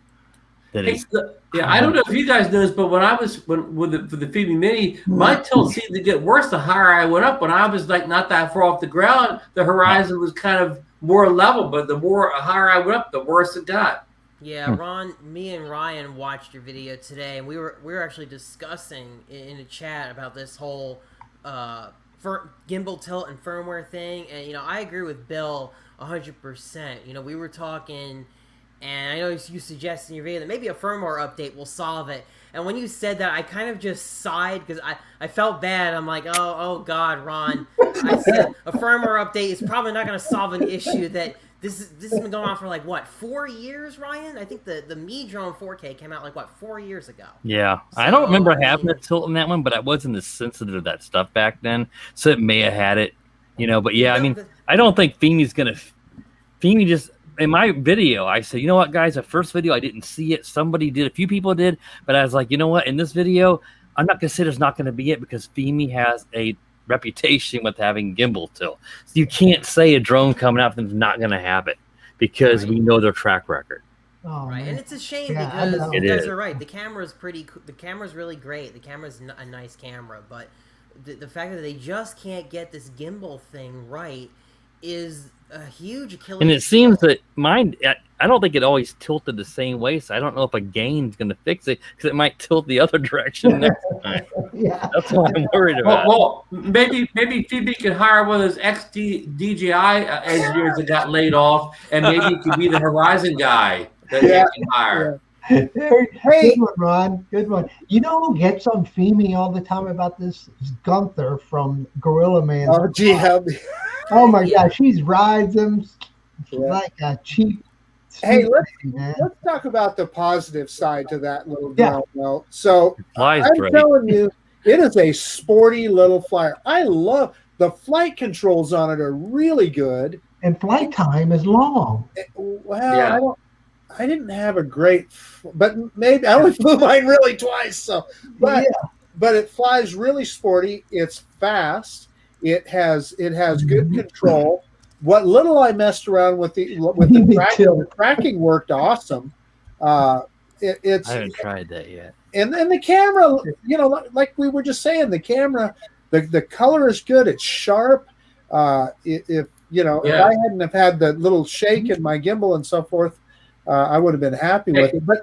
That is. Yeah, I don't know if you guys noticed, but when I was for the Fimi Mini, my tilt seemed to get worse the higher I went up. When I was like not that far off the ground, the horizon was kind of more level, but the more higher I went up, the worse it got. Yeah, Ron, me and Ryan watched your video today, and we were actually discussing in a chat about this whole gimbal tilt and firmware thing. And I agree with Bill 100%. We were talking. And I know you suggested in your video that maybe a firmware update will solve it. And when you said that, I kind of just sighed because I felt bad. I'm like, oh God, Ron. I said a firmware update is probably not going to solve an issue that this has been going on for like, what, 4 years, Ryan? I think the Mi Drone 4K came out like, what, 4 years ago? Yeah. So, I don't remember having a tilt in that one, but I wasn't as sensitive to that stuff back then. So it may have had it, But yeah, I mean, I don't think Fimi's going to... Fimi just... In my video, I said, you know what, guys, the first video, I didn't see it. Somebody did. A few people did. But I was like, you know what? In this video, I'm not going to say there's not going to be it because Fimi has a reputation with having gimbal tilt. So you can't say a drone coming out is not going to have it because we know their track record. Oh, right, man. and it's a shame because you guys are right. The camera's the camera's really great. The camera's a nice camera, but the fact that they just can't get this gimbal thing right is a huge Achilles. And it seems that mine, I don't think it always tilted the same way, so I don't know if a gain's going to fix it because it might tilt the other direction next time. Yeah. That's what I'm worried about. Well, maybe Phoebe could hire one of those DJI engineers that got laid off, and maybe he could be the Horizon guy that they can hire. Hey, good one, Ron. Good one. You know who gets on Fimi all the time about this? Is Gunther from Gorilla Man. Oh, gee, help me. Oh my gosh, she rides them like a cheap. Hey, let's talk about the positive side to that little drone. Though. So I'm telling you, it is a sporty little flyer. I love the flight controls on it are really good, and flight time is long. Well, I didn't have a great, but maybe I only flew mine really twice. So, but it flies really sporty. It's fast. It has good control. What little I messed around with the tracking worked awesome. I haven't tried that yet. And then the camera, like we were just saying, the camera, the color is good. It's sharp. If I hadn't have had the little shake in my gimbal and so forth, I would have been happy with it. But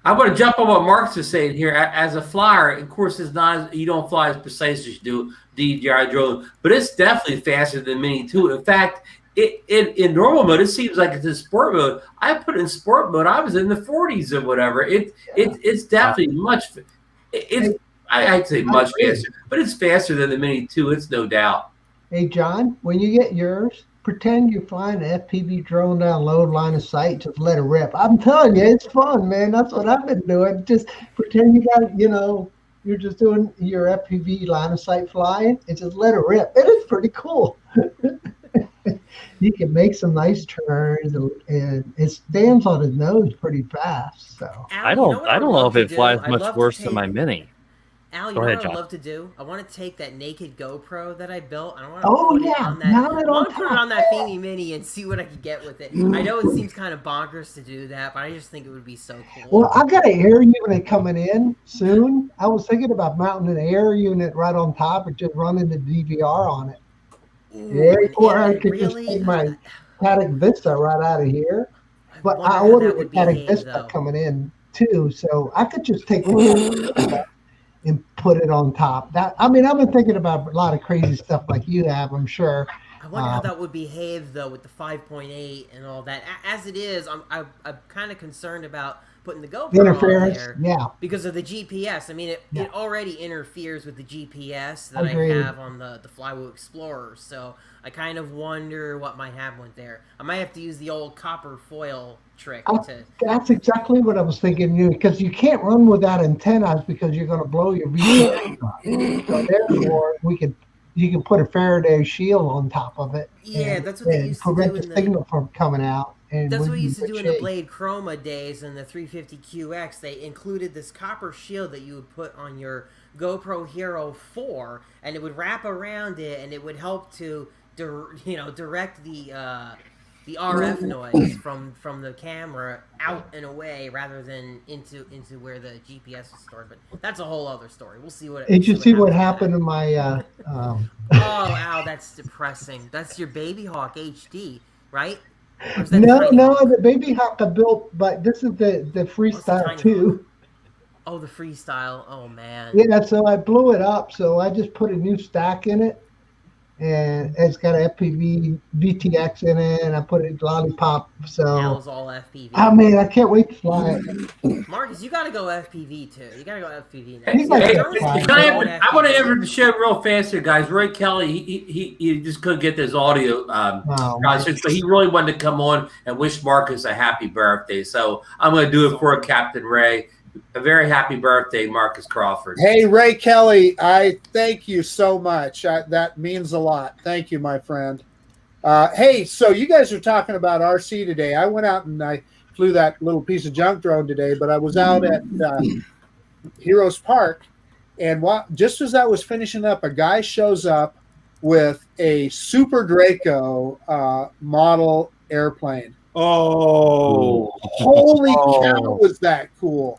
I want to jump on what Mark's is saying here. As a flyer, of course, you don't fly as precise as you do DJI drone, but it's definitely faster than Mini 2. In fact, in normal mode, it seems like it's in sport mode. I put it in sport mode. I was in the 40s or whatever. It's definitely I'd say much faster, but it's faster than the Mini 2. It's no doubt. Hey, John, when you get yours, pretend you're flying an FPV drone down low line of sight. Just let it rip. I'm telling you, it's fun, man. That's what I've been doing. Just pretend you got, you're just doing your FPV line of sight flying and just let it rip. It is pretty cool. You can make some nice turns, and it stands on his nose pretty fast. So I don't know if it flies much worse than my Mini. Al, you know what I'd love to do? I want to take that naked GoPro that I built. I want to put it on that Fimi Mini and see what I can get with it. I know it seems kind of bonkers to do that, but I just think it would be so cool. Well, I got an air unit coming in soon. I was thinking about mounting an air unit right on top and just running the DVR on it. Or I could just take my Patek Vista right out of here. But I ordered a Patek Vista coming in too, so I could just take and put it on top. I've been thinking about a lot of crazy stuff like you have, I'm sure. I wonder how that would behave though with the 5.8 and all that. As it is, I'm kind of concerned about putting the GoPro interference. on there Yeah, because of the GPS. I mean, it already interferes with the GPS that I Agreed. have on the Flywheel Explorer. So I kind of wonder what might happen with there. I might have to use the old copper foil trick to. that's exactly what I was thinking. Because you can't run without antennas because you're going to blow your VTX up. So therefore, you can put a Faraday shield on top of it. Yeah, that's what they used to do prevent in the signal from coming out. And That's what we'd we be used to good do in the shape. Blade Chroma days and the 350QX. They included this copper shield that you would put on your GoPro Hero 4, and it would wrap around it, and it would help to, direct the RF noise from the camera out and away rather than into where the GPS is stored. But that's a whole other story. We'll see what. Did you see what happens happened to my? Oh, ow, that's depressing. That's your Baby Hawk HD, right? Or is that Tiny No, Hawk? the Baby Hawk I built, but this is the Freestyle Tiny 2. Oh, the Freestyle. Oh, man. Yeah, so I blew it up. So I just put a new stack in it, and it's got an FPV VTX in it, and I put it lollipop. Now So it's all FPV. I mean, I can't wait to fly it. Marcus, you gotta go FPV too. You gotta go FPV now. He's like, Hey, Drones can are I going want to ever share real fast here, guys. Roy Kelly, he just couldn't get this audio Oh, concert, but he really wanted to come on and wish Marcus a happy birthday. So I'm going to do it for Captain Ray. A very happy birthday, Marcus Crawford. Hey, Ray Kelly, I thank you so much. That means a lot. Thank you, my friend. Hey, so you guys are talking about RC today. I went out and I flew that little piece of junk drone today, but I was out at Heroes Park, and just as I was finishing up, a guy shows up with a Super Draco model airplane. Oh, Holy cow, was that cool.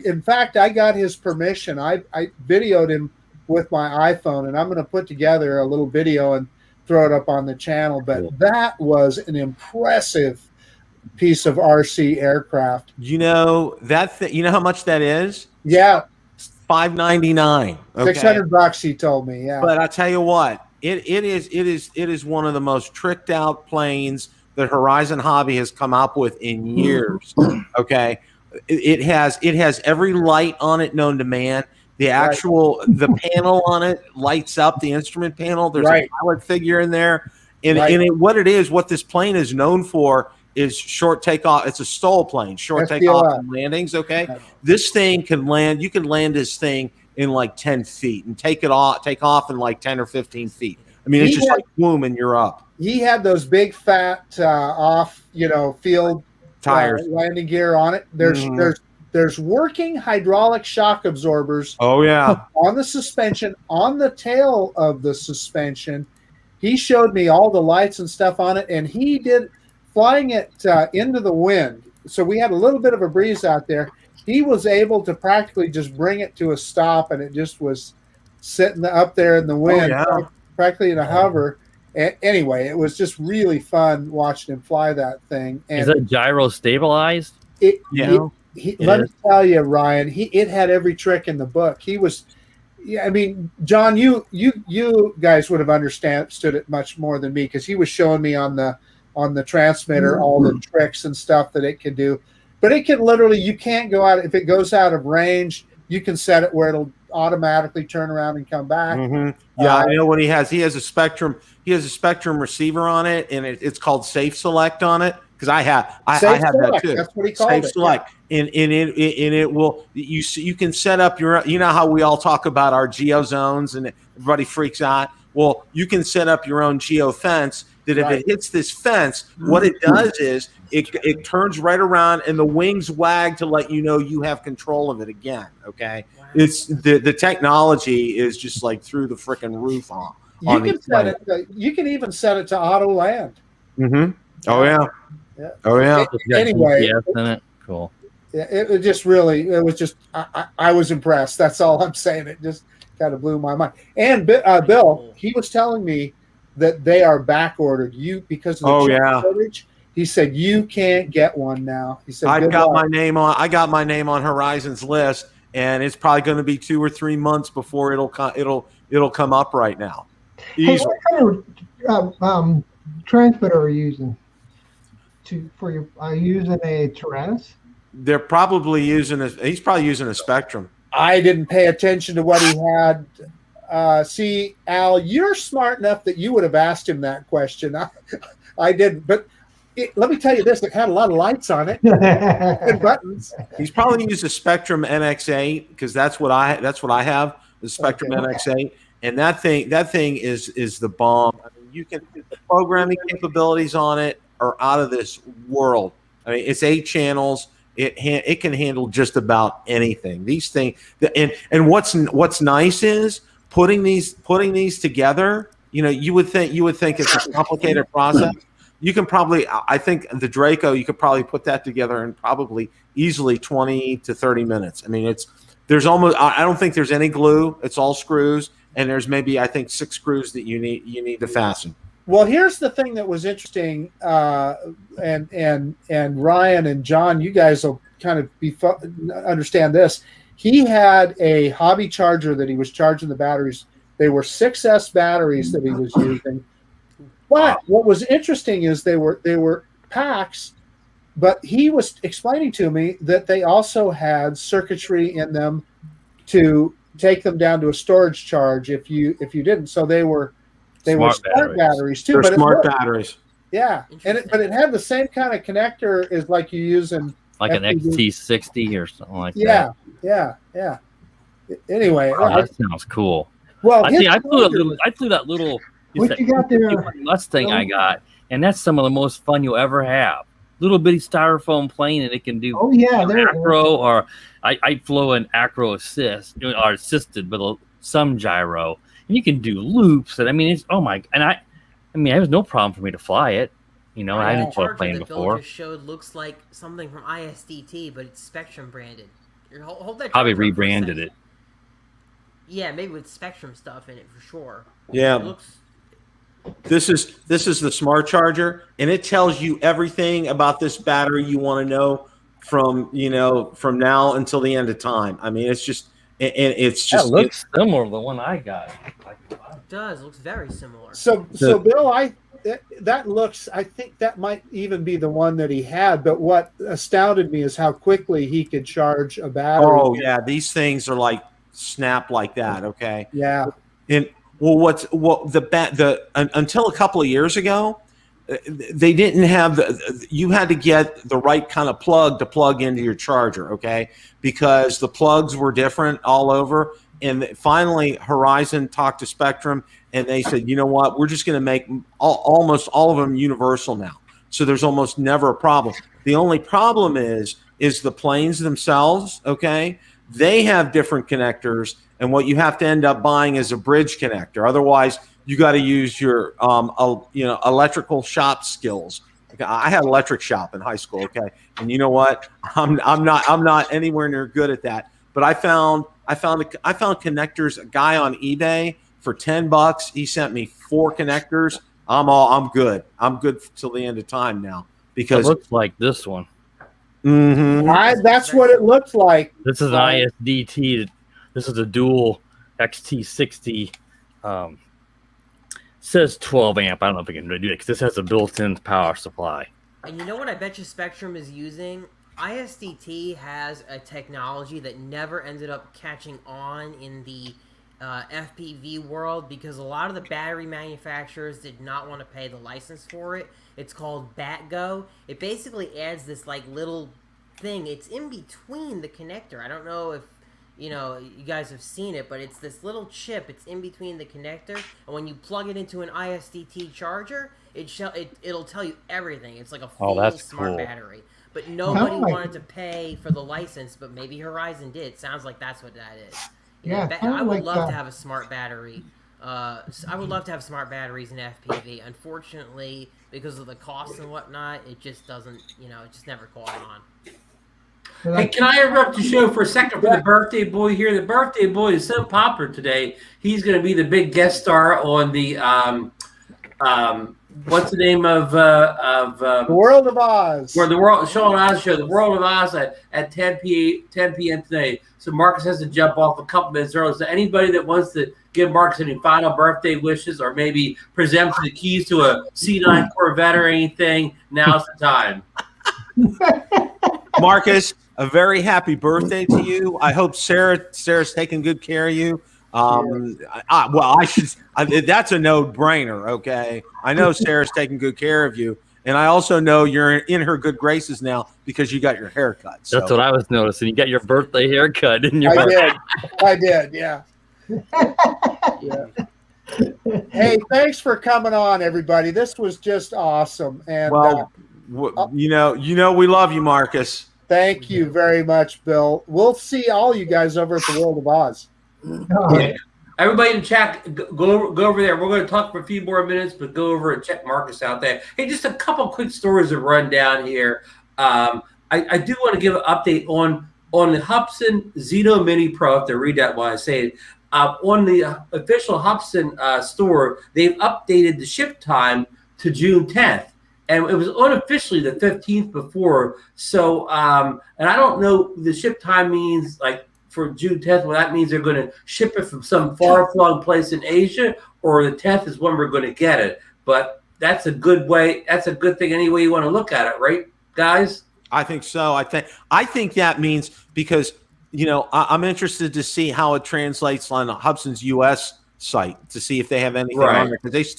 In fact, I got his permission. I videoed him with my iPhone, and I'm going to put together a little video and throw it up on the channel. But that was an impressive piece of RC aircraft. you know you know how much that is? Yeah, $599. Okay. $600. He told me. Yeah, But I tell you what, it is one of the most tricked out planes that Horizon Hobby has come up with in years. Okay. It has every light on it known to man. The actual the panel on it lights up, the instrument panel. There's a pilot figure in there. And what this plane is known for is short takeoff. It's a STOL plane, short takeoff and landings. Okay. This thing can land, you can land this thing in like 10 feet and take off in like 10 or 15 feet. I mean, it's just like boom, and you're up. He had those big fat field Tires, landing gear on it. There's working hydraulic shock absorbers. Oh yeah, on the suspension, on the tail of the suspension. He showed me all the lights and stuff on it, and he did flying it into the wind. So we had a little bit of a breeze out there. He was able to practically just bring it to a stop, and it just was sitting up there in the wind, practically in a hover. Anyway, it was just really fun watching him fly that thing. And is it gyro stabilized? Let me tell you, Ryan, it had every trick in the book. He was, I mean, John, you guys would have understood it much more than me, because he was showing me on the transmitter all the tricks and stuff that it could do. But it can literally, you can't go out, if it goes out of range, you can set it where it'll automatically turn around and come back. Yeah, I know what he has. He has a Spectrum receiver on it, and it's called Safe Select on it, because I have that too. That's what he called Safe it. Select, and it will, you can set up your, you know how we all talk about our geo zones and everybody freaks out. Well, you can set up your own geo fence that if it hits this fence, what it does is it turns right around and the wings wag to let you know you have control of it again. Okay. Wow. It's the technology is just like through the freaking roof on. You can even set it to auto land. Oh yeah. Oh yeah. Anyway, cool. Yeah, it was just I was impressed. That's all I'm saying. It just kind of blew my mind. And Bill, he was telling me that they are back ordered. Because of the shortage. He said you can't get one now. He said I got my name on Horizon's list, and it's probably going to be 2 or 3 months before it'll come up right now. Hey, what kind of transmitter are you using? Are you using a Tyrannus? they're probably using he's probably using a Spectrum. I didn't pay attention to what he had. See, Al, you're smart enough that you would have asked him that question. I didn't, but let me tell you this: it had a lot of lights on it and buttons. He's probably used a Spectrum NX8 because that's what I have, the Spectrum NX8, and that thing is the bomb. I mean, you can the programming capabilities on it are out of this world. I mean, it's 8 channels. It can handle just about anything. These things, and what's nice is putting these together. You know, you would think it's a complicated process. You can probably, I think the Draco, you could probably put that together in probably easily 20 to 30 minutes. I mean, there's almost, I don't think there's any glue. It's all screws, and there's maybe, I think, 6 screws that you need to fasten. Well, here's the thing that was interesting, and Ryan and John, you guys will kind of understand this. He had a hobby charger that he was charging the batteries. They were 6S batteries that he was using. But what was interesting is they were packs, but he was explaining to me that they also had circuitry in them to take them down to a storage charge if you didn't. So they were smart batteries too. They're smart batteries. Yeah, but it had the same kind of connector as like you use in like an XT60 or something like that. Yeah. Anyway, that sounds cool. Well, I flew that little. What you got there? Mustang I got, and that's some of the most fun you'll ever have. Little bitty styrofoam plane, and it can do acro, or I flew an acro assisted with some gyro, and you can do loops. And I mean, it's I mean, it was no problem for me to fly it. You know, I didn't fly a plane before. Just showed looks like something from ISDT, but it's Spectrum branded. Hold that. Probably rebranded it. Yeah, maybe with Spectrum stuff in it for sure. Yeah. This is the smart charger, and it tells you everything about this battery you want to know from now until the end of time. I mean, it's just that looks similar to the one I got. It does. Looks very similar. So Bill, that looks. I think that might even be the one that he had. But what astounded me is how quickly he could charge a battery. Oh yeah, these things are like snap like that. Okay. Yeah. And until a couple of years ago, they didn't have you had to get the right kind of plug to plug into your charger, okay? Because the plugs were different all over. And finally, Horizon talked to Spectrum, and they said, you know what? We're just going to make almost all of them universal now. So there's almost never a problem. The only problem is the planes themselves, okay? They have different connectors, and what you have to end up buying is a bridge connector. Otherwise, you got to use your electrical shop skills. Okay, I had electric shop in high school, okay? And you know what? I'm not anywhere near good at that. But I found connectors. A guy on eBay for $10. He sent me 4 connectors. I'm good. I'm good till the end of time now because it looks like this one. Mm-hmm. That's what it looks like. This is an ISDT. This is a dual XT60. Says 12 amp. I don't know if I can do it because this has a built-in power supply. And you know what I bet you Spectrum is using? ISDT has a technology that never ended up catching on in the FPV world because a lot of the battery manufacturers did not want to pay the license for it. It's called BatGo. It basically adds this like little thing. It's in between the connector. I don't know if you guys have seen it, but it's this little chip. It's in between the connector, and when you plug it into an ISDT charger, it'll tell you everything. It's like a full smart battery. But nobody wanted to pay for the license, but maybe Horizon did. Sounds like that's what that is. I would love to have a smart battery. I would love to have smart batteries in FPV. Unfortunately, because of the cost and whatnot, it just doesn't, it just never caught on. Hey, can I interrupt the show for a second for the birthday boy here? The birthday boy is so popular today. He's going to be the big guest star on the what's the name of The World of Oz? Or the Sean Oz show, The World of Oz at 10 p.m. today. So Marcus has to jump off a couple minutes early. So anybody that wants to give Marcus any final birthday wishes or maybe present the keys to a C9 Corvette or anything, now's the time. Marcus, a very happy birthday to you. I hope Sarah's taking good care of you. That's a no-brainer. Okay, I know Sarah's taking good care of you, and I also know you're in her good graces now because you got your haircut. So. That's what I was noticing. You got your birthday haircut, didn't you? I did. Yeah. Yeah. Hey, thanks for coming on, everybody. This was just awesome. And we love you, Marcus. Thank you very much, Bill. We'll see all you guys over at the World of Oz. Yeah. Everybody in the chat, go over there. We're going to talk for a few more minutes, but go over and check Marcus out there. Hey, just a couple quick stories to run down here. I do want to give an update on the Hubsan Zeno Mini Pro. I have to read that while I say it. On the official Hubsan store, they've updated the ship time to June 10th. And it was unofficially the 15th before. So, and I don't know the ship time means like for June 10th. Well, that means they're going to ship it from some far-flung place in Asia, or the 10th is when we're going to get it. But that's a good way. That's a good thing any way you want to look at it, right, guys? I think so. I think that means because, I'm interested to see how it translates on Hubsan's U.S. site to see if they have anything on there, because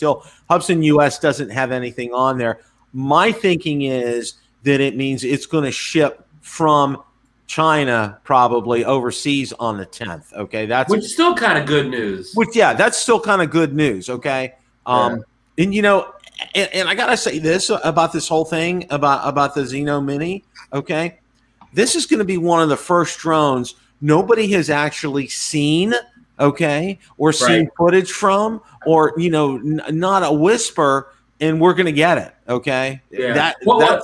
Hubsan U.S. doesn't have anything on there. My thinking is that it means it's going to ship from China probably overseas on the 10th. Okay, which is still kind of good news. That's still kind of good news. Okay, and I gotta say this about this whole thing about the Zeno Mini. Okay, this is going to be one of the first drones nobody has actually seen. Okay, or seen footage from, or not a whisper. And we're going to get it, okay? Yeah. Well,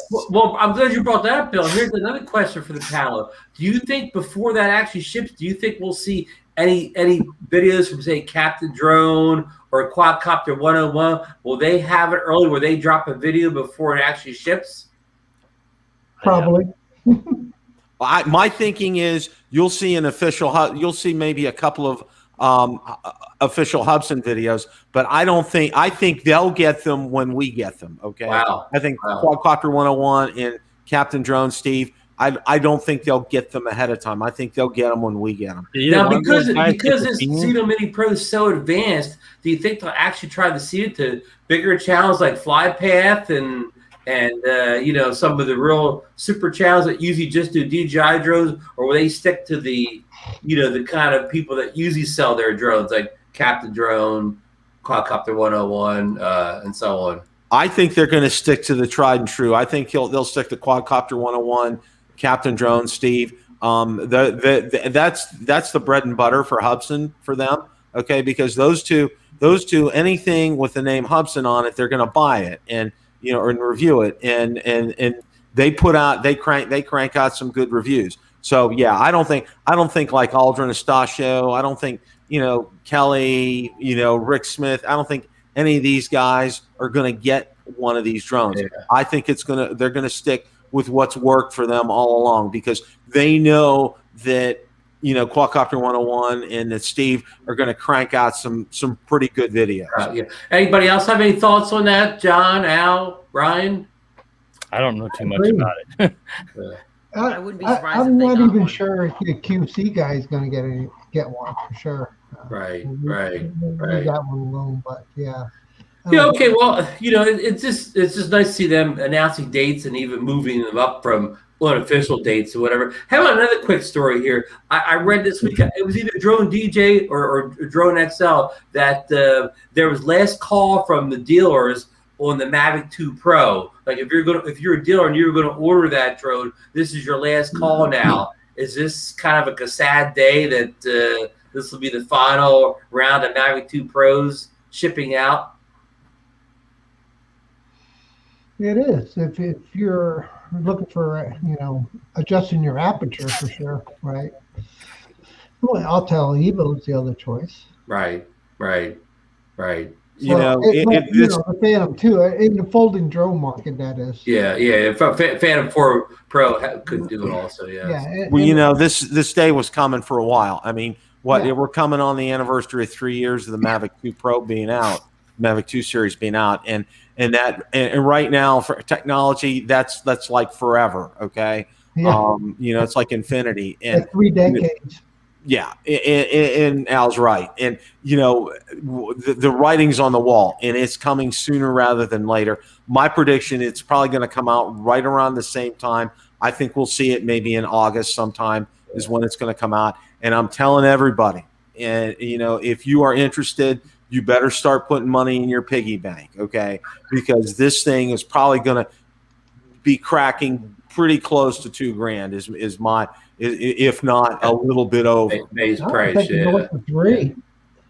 I'm glad you brought that up, Bill. Here's another question for the panel. Do you think before that actually ships, do you think we'll see any videos from, say, Captain Drone or Quadcopter 101? Will they have it early where they drop a video before it actually ships? Probably. My thinking is you'll see you'll see maybe a couple of official Hubsan videos, but I think they'll get them when we get them. Okay. Wow. I think Quadcopter 101 and Captain Drone Steve, I don't think they'll get them ahead of time. I think they'll get them when we get them. Now, because this Zeno Mini Pro is so advanced, do you think they'll actually try to see it to bigger channels like FlyPath and some of the real super channels that usually just do DJI drones, or will they stick to the the kind of people that usually sell their drones like Captain Drone, Quadcopter 101, and so on? I think they're going to stick to the tried and true. I think they'll stick to Quadcopter 101, Captain Drone, Steve. That's the bread and butter for Hubsan for them. Okay, because those two, anything with the name Hubsan on it, they're going to buy it and review it, and they crank out some good reviews. So yeah, I don't think like Aldrin Estachio, I don't think Kelly, Rick Smith, I don't think any of these guys are going to get one of these drones. Yeah. I think they're going to stick with what's worked for them all along, because they know that Quadcopter 101 and that Steve are going to crank out some pretty good videos. Yeah. Anybody else have any thoughts on that? John, Al, Ryan? I don't know too much about it. I wouldn't be surprised. I'm not even sure if the QC guy is going to get one for sure. Right. We got one alone, but yeah. Yeah. Okay. Well, it's just nice to see them announcing dates and even moving them up from unofficial dates or whatever. How about another quick story here? I read this week. It was either Drone DJ or Drone XL that there was last call from the dealers on the Mavic 2 Pro. Like if you're a dealer and you're going to order that drone, this is your last call now. Is this kind of a sad day that this will be the final round of Mavic 2 Pros shipping out? It is. If you're looking for, adjusting your aperture for sure, right? Well, I'll tell Evo's the other choice. Right. The Phantom 2 in the folding drone market, that is. Yeah. Phantom 4 Pro couldn't do it also. Yeah. Well, this day was coming for a while. I mean, we're coming on the anniversary of 3 years of the Mavic 2 Pro being out, Mavic 2 series being out, and right now for technology, that's like forever. Okay. Yeah. You know, it's like infinity. And Like 3 decades. yeah, and Al's right. And, you know, the writing's on the wall, and it's coming sooner rather than later. My prediction, it's probably going to come out right around the same time. I think we'll see it maybe in August sometime is when it's going to come out. And I'm telling everybody, and, you know, if you are interested, you better start putting money in your piggy bank, okay? Because this thing is probably going to be cracking pretty close to $2,000 is my, if not a little bit over. Base I don't price, think it's yeah. going for 3.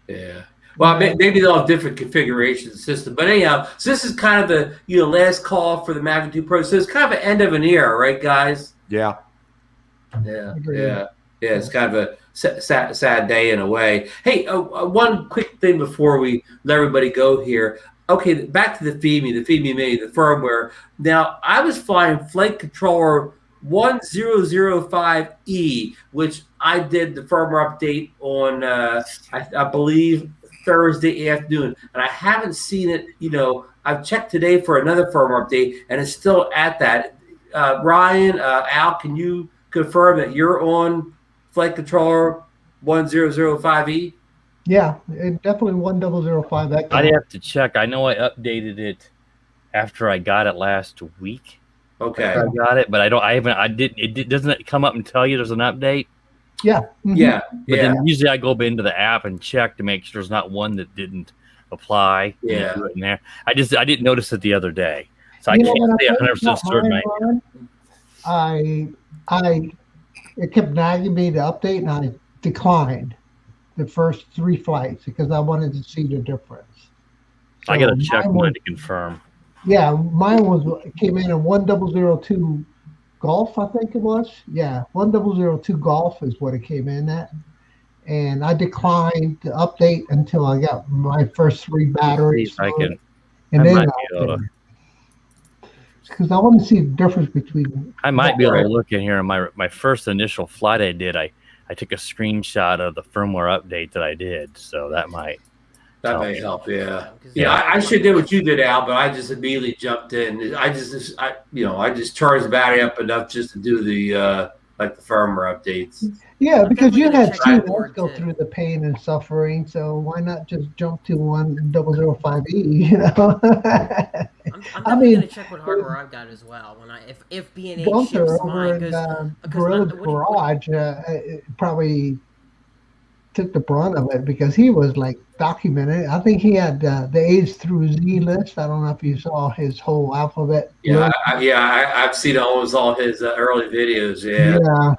Yeah. Well, maybe they'll have different configuration system, but anyhow, so this is kind of the last call for the Mavic 2 Pro. So it's kind of an end of an era, right, guys? Yeah. Yeah. It's kind of a sad day in a way. Hey, one quick thing before we let everybody go here. Okay, back to the Fimi Mini, the firmware. Now, I was flying Flight Controller 1005E, which I did the firmware update on, I believe, Thursday afternoon, and I haven't seen it. I've checked today for another firmware update, and it's still at that. Ryan, Al, can you confirm that you're on Flight Controller 1005E? Yeah, it definitely 1005. I'd have to check. I know I updated it after I got it last week. Okay. I got it, but it doesn't come up and tell you there's an update. Yeah. Mm-hmm. Yeah. But then usually I go into the app and check to make sure there's not one that didn't apply. Yeah. Do it in there. I didn't notice it the other day, so I can't say 100% certain. It kept nagging me to update, and I declined the first 3 flights because I wanted to see the difference. So I got to check mine to confirm. Yeah, mine came in at 1002 Golf, I think it was. Yeah, 1002 Golf is what it came in at. And I declined to update until I got my first 3 batteries. Because I want to see the difference between. I might be able to look in here. On my first initial flight I did, I took a screenshot of the firmware update that I did, so that might help. Yeah. I should do what you did, Al, but I just immediately jumped in. I just charged the battery up enough just to do the firmware updates. Yeah, because you had 2 months go through the pain and suffering, so why not just jump to 1005E? I'm gonna check what hardware I've got as well. If B&H ships mine, Gorilla's Garage probably took the brunt of it because he was like documented. I think he had the A's through Z list. I don't know if you saw his whole alphabet. Yeah, I've seen almost all his early videos. Yeah.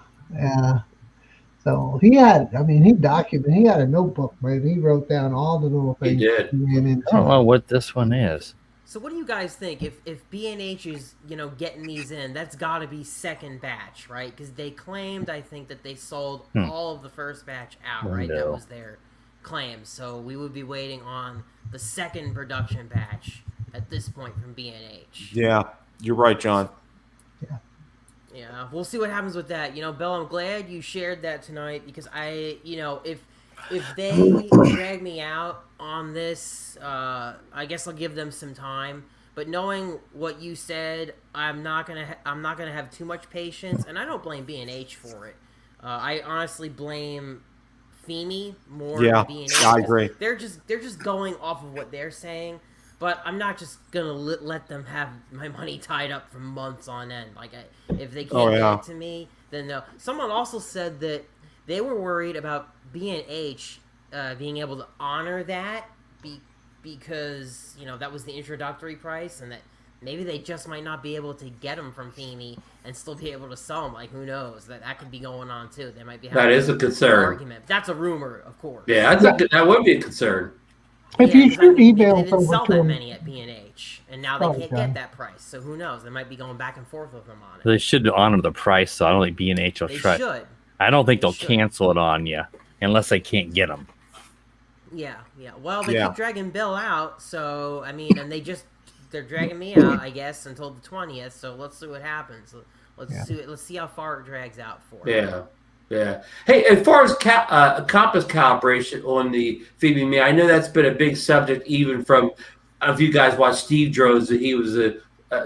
So he documented. He had a notebook, man. He wrote down all the little things. He did. I don't know what this one is. So what do you guys think? If B&H is getting these in, that's got to be second batch, right? Because they claimed, I think, that they sold all of the first batch out, right? That was their claim. So we would be waiting on the second production batch at this point from B&H. Yeah, you're right, John. Yeah, we'll see what happens with that. Bill, I'm glad you shared that tonight because if they drag me out on this, I guess I'll give them some time. But knowing what you said, I'm not gonna have too much patience, and I don't blame B&H for it. I honestly blame Fimi more than B&H. I agree. They're just going off of what they're saying. But I'm not just gonna let them have my money tied up for months on end. If they can't get it to me, then no. Someone also said that they were worried about B&H being able to honor that because that was the introductory price, and that maybe they just might not be able to get them from Fimi and still be able to sell them. Who knows? That could be going on too. They might be having that is a concern. Argument. That's a rumor, of course. Yeah, that would be a concern. If you shoot emails they didn't sell that many at B&H, and now they can't get that price. So who knows? They might be going back and forth with them on it. They should honor the price, so I don't think B&H will try. They should. I don't think they'll cancel it on you unless they can't get them. Yeah. Well, they keep dragging Bill out, so and they're dragging me out, I guess, until the 20th. So let's see what happens. Let's see how far it drags out for. Yeah. Hey, as far as compass calibration on the Fimi Mini, I know that's been a big subject even from, if you guys watch Steve Drones, he was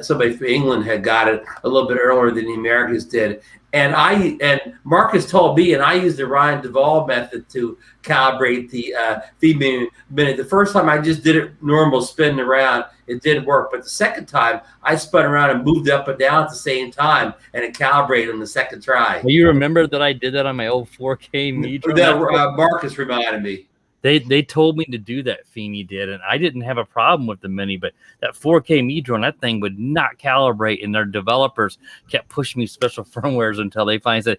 somebody from England had got it a little bit earlier than the Americans did. And Marcus told me, and I used the Ryan Duvall method to calibrate the Fimi Mini. The first time I just did it normal, spinning around, it didn't work. But the second time, I spun around and moved up and down at the same time, and it calibrated on the second try. Well, you remember that I did that on my old 4K meter? Marcus reminded me. They told me to do that, Fimi did, and I didn't have a problem with the Mini, but that 4K me drone, that thing would not calibrate, and their developers kept pushing me special firmwares until they finally said,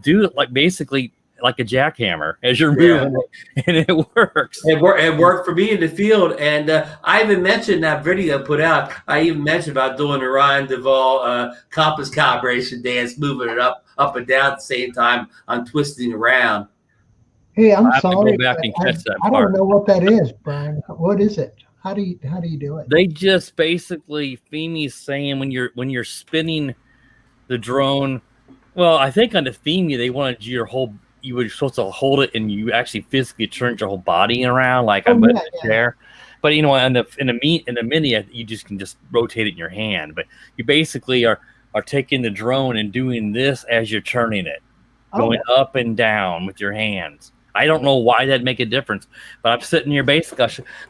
do it like basically like a jackhammer as you're moving, and it works. It worked for me in the field, and I even mentioned that video I put out. I even mentioned about doing the Ryan Duvall compass calibration dance, moving it up and down at the same time. I'm twisting around. Hey, I'm I have sorry. to go back and catch that I part. don't know what that is, Brian. What is it? How do you do it? They just basically, Fimi's saying when you're spinning the drone. Well, I think on the Fimi they wanted you were supposed to hold it and you actually physically turned your whole body around like I'm in the chair. But in the Mini you just can just rotate it in your hand. But you basically are taking the drone and doing this as you're turning it, going up and down with your hands. I don't know why that'd make a difference, but I'm sitting here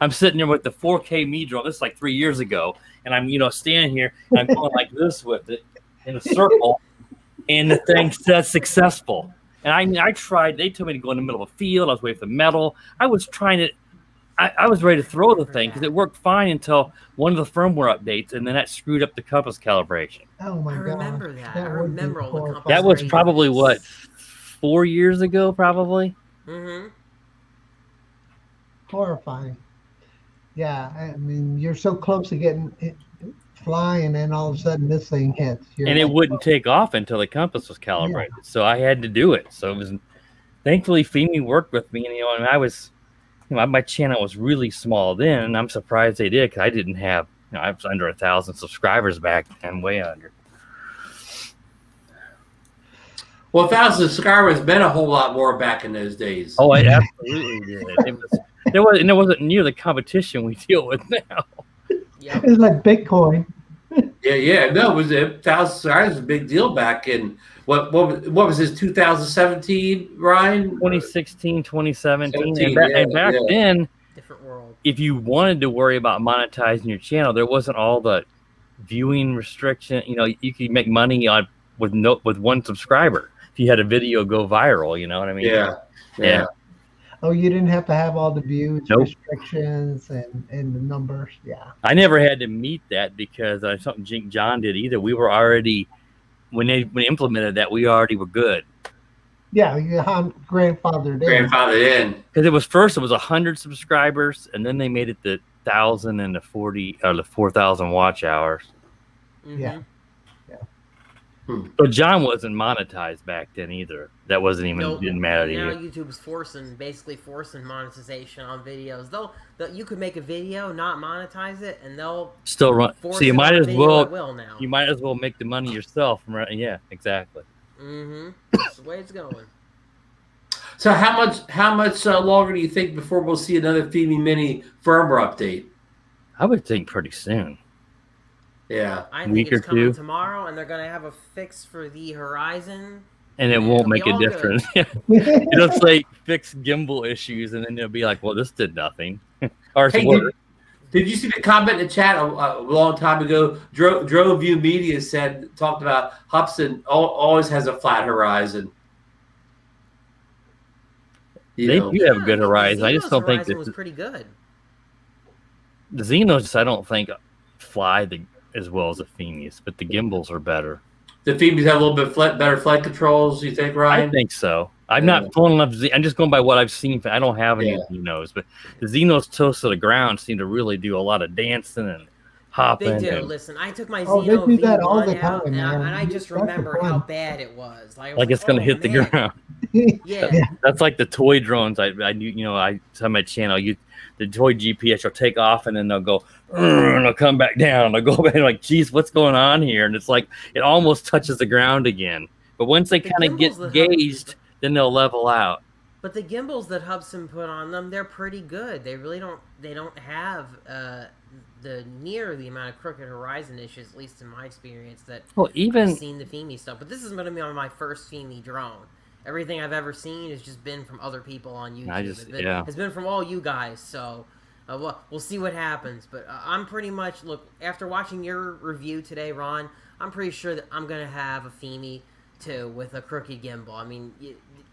I'm sitting here with the 4K me drone. This is like 3 years ago, and I'm standing here and I'm going like this with it in a circle, and the thing says successful. And I tried. They told me to go in the middle of a field. I was waiting for metal. I was trying to. I was ready to throw the thing because it worked fine until one of the firmware updates, and then that screwed up the compass calibration. Oh my god! I remember that. I remember all the compass. That was probably 4 years ago, probably. Mm-hmm. Horrifying. Yeah, I mean, you're so close to getting it flying, and all of a sudden this thing hits. And it wouldn't take off until the compass was calibrated, so I had to do it. So it was, thankfully, Fimi worked with me, and I was, my channel was really small then, and I'm surprised they did because I didn't have, I was under 1,000 subscribers back then, way under. Well, 1,000 subscribers been a whole lot more back in those days. Oh, it absolutely did. There wasn't near the competition we deal with now. Yep. It's like Bitcoin. Yeah. No, it was 1,000 subscribers was a big deal back in what was this 2017, Ryan? 2016, 2017, and back then, different world. If you wanted to worry about monetizing your channel, there wasn't all the viewing restriction. You could make money with one subscriber. If you had a video go viral, you know what I mean? Yeah. Oh, you didn't have to have all the views, Nope. restrictions, and the numbers. Yeah. I never had to meet that because something John did either. We were already, when they implemented that, we already were good. Yeah, you grandfathered in. Because it was 100 subscribers, and then they made it the 1,000 and the 4,000 watch hours. Mm-hmm. Yeah. So John wasn't monetized back then either. That wasn't even didn't matter to now you. YouTube's basically forcing monetization on videos. You could make a video, not monetize it, and they'll Still run. So you might as now. You might as well make the money yourself. Right? Yeah, exactly. Mm-hmm. That's the way it's going. So how much longer do you think before we'll see another Fimi Mini firmware update? I would think pretty soon. Yeah, I think it's coming tomorrow, and they're going to have a fix for the Horizon. And it won't make a difference. It'll say fix gimbal issues, and then they'll be like, well, this did nothing. Or it's worse. Did you see the comment in the chat a long time ago? Drone View Media talked about Hubson always has a flat horizon. They do have a good horizon. I just don't think that was pretty good. The Xenos, I don't think fly as well as the Fimis, but the gimbals are better. The Fimis have a little bit better flight controls, you think, Ryan? I think so. I'm not pulling enough. I'm just going by what I've seen. I don't have any Xenos, but the Xenos close to the ground seem to really do a lot of dancing and hopping. They do. Listen, I took my Xeno they do that all the V1 time, out, man. and I just remember how bad it was. Like it's going to hit the ground. Yeah. That's like the toy drones. I on my channel, the toy GPS will take off and then they'll go, and they'll come back down. They'll go back and like, geez, what's going on here? And it's like, it almost touches the ground again. But once they kind of get gauged, then they'll level out. But the gimbals that Hubson put on them, they're pretty good. They really don't have near the amount of crooked horizon issues, at least in my experience, that Well, even I've seen the Fimi stuff. But this is going to be on my first Fimi drone. Everything I've ever seen has just been from other people on YouTube. It's been from all you guys. So we'll see what happens. But I'm pretty much, look, after watching your review today, Ron, I'm pretty sure that I'm going to have a Fimi too with a crooked gimbal. I mean,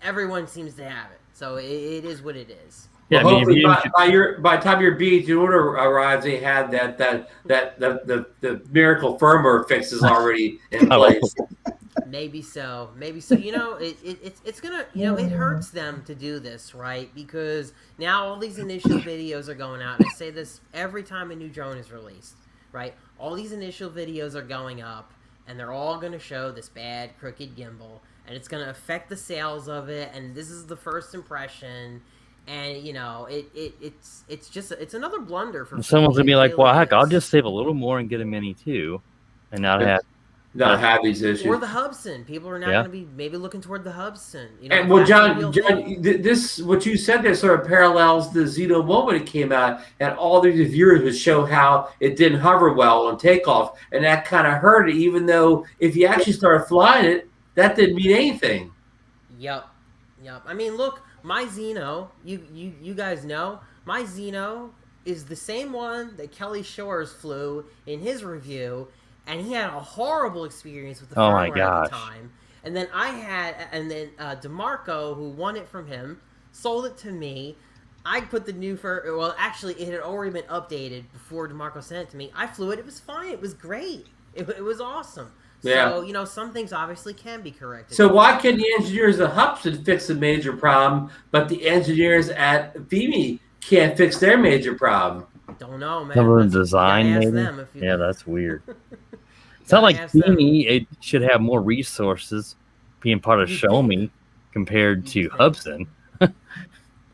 everyone seems to have it. So it is what it is. Yeah, Well, I mean, by the time your BT order arrives, they had the miracle firmware fixes already in place. Maybe so. You know, it's gonna, you know, it hurts them to do this, right? Because now all these initial videos are going out. And I say this every time a new drone is released, right? All these initial videos are going up, and they're all gonna show this bad crooked gimbal, and it's gonna affect the sales of it. And this is the first impression. And you know, it's another blunder for someone's gonna be like, really well, heck, I'll is. just save a little more and get a Mini 2, and not have these issues. Or the Hubson. People are now going to be maybe looking toward the Hubson. You know, And well, John, this what you said there sort of parallels the Zeno one when it came out, and all these reviewers would show how it didn't hover well on takeoff, and that kind of hurt it. Even though if you actually started flying it, that didn't mean anything. Yep. I mean, look. My Zeno, you guys know, my Zeno is the same one that Kelly Shores flew in his review, and he had a horrible experience with the firmware at the time. And then DeMarco, who won it from him, sold it to me. I put the new well, actually, it had already been updated before DeMarco sent it to me. I flew it. It was fine. It was great. It was awesome. Yeah. So, you know, some things obviously can be corrected. So why can the engineers at Hubson fix a major problem, but the engineers at Fimi can't fix their major problem? Don't know, man. Some of the design, maybe. Yeah, that's weird. It's not like Fimi. It should have more resources being part of Show Me compared to Hubson.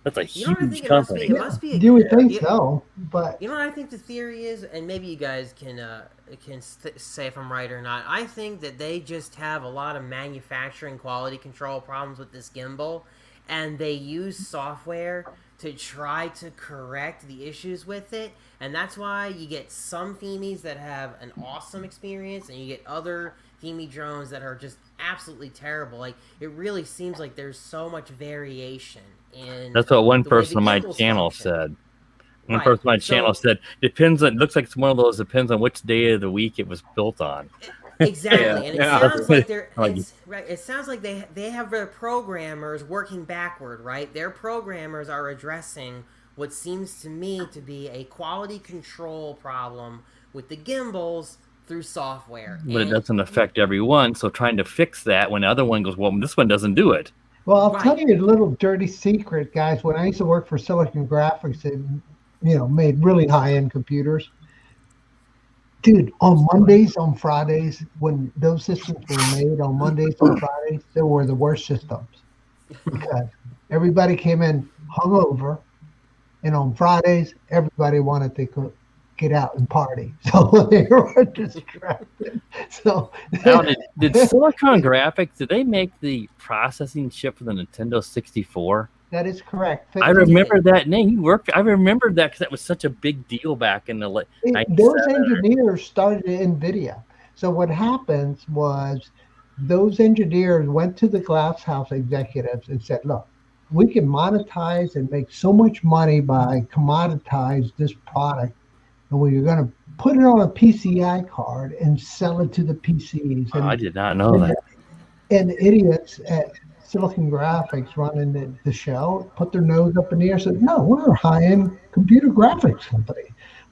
That's a huge company. It must be. You would think so, but you know what I think the theory is, and maybe you guys can say if I'm right or not. I think that they just have a lot of manufacturing quality control problems with this gimbal, and they use software to try to correct the issues with it, and that's why you get some Fimis that have an awesome experience, and you get other Fimi drones that are just absolutely terrible. Like, it really seems like there's so much variation in. That's what one person on my channel said. One person on my channel said, depends on, looks like it's one of those, depends on which day of the week it was built on. Exactly. And it sounds like they're, it sounds like they have their programmers working backward, right? Their programmers are addressing what seems to me to be a quality control problem with the gimbals through software. But it doesn't affect everyone, so trying to fix that when the other one goes, well, this one doesn't do it. Well, I'll tell you a little dirty secret, guys. When I used to work for Silicon Graphics, it, made really high-end computers. Dude, on Mondays, on Fridays, when those systems were made on Mondays and Fridays, they were the worst systems because everybody came in hungover, and on Fridays, everybody wanted to get out and party, so they were distracted. So now, did Silicon Graphics, did they make the processing chip for the Nintendo 64? That is correct. I remember that name. You worked. I remember that because that was such a big deal back in the late. Those engineers started NVIDIA. So what happens was those engineers went to the Glass House executives and said, "Look, we can monetize and make so much money by commoditize this product, and we're going to put it on a PCI card and sell it to the PCs." And, I did not know that. And idiots at Silicon Graphics running the show put their nose up in the air and said, "No, we're a high-end computer graphics company.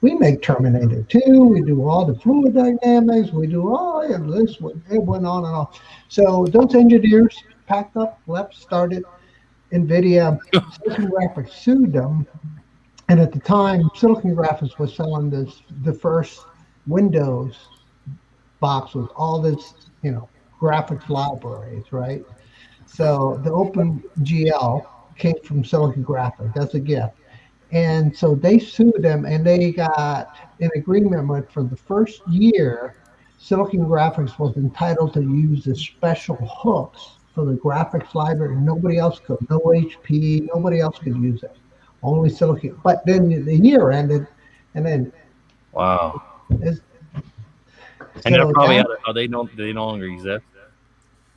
We make Terminator 2. We do all the fluid dynamics. We do all of this." It went on and on. So those engineers packed up, left, started NVIDIA. Silicon Graphics sued them. And at the time, Silicon Graphics was selling the first Windows box with all this, graphics libraries, right? So the OpenGL came from Silicon Graphics. That's a gift. And so they sued them, and they got an agreement with, for the first year, Silicon Graphics was entitled to use the special hooks for the graphics library. Nobody else could. No HP, nobody else could use it. Only Silicon. But then the year ended, and then Wow. It's- And they're so probably that- out. Are they no? They no longer exist.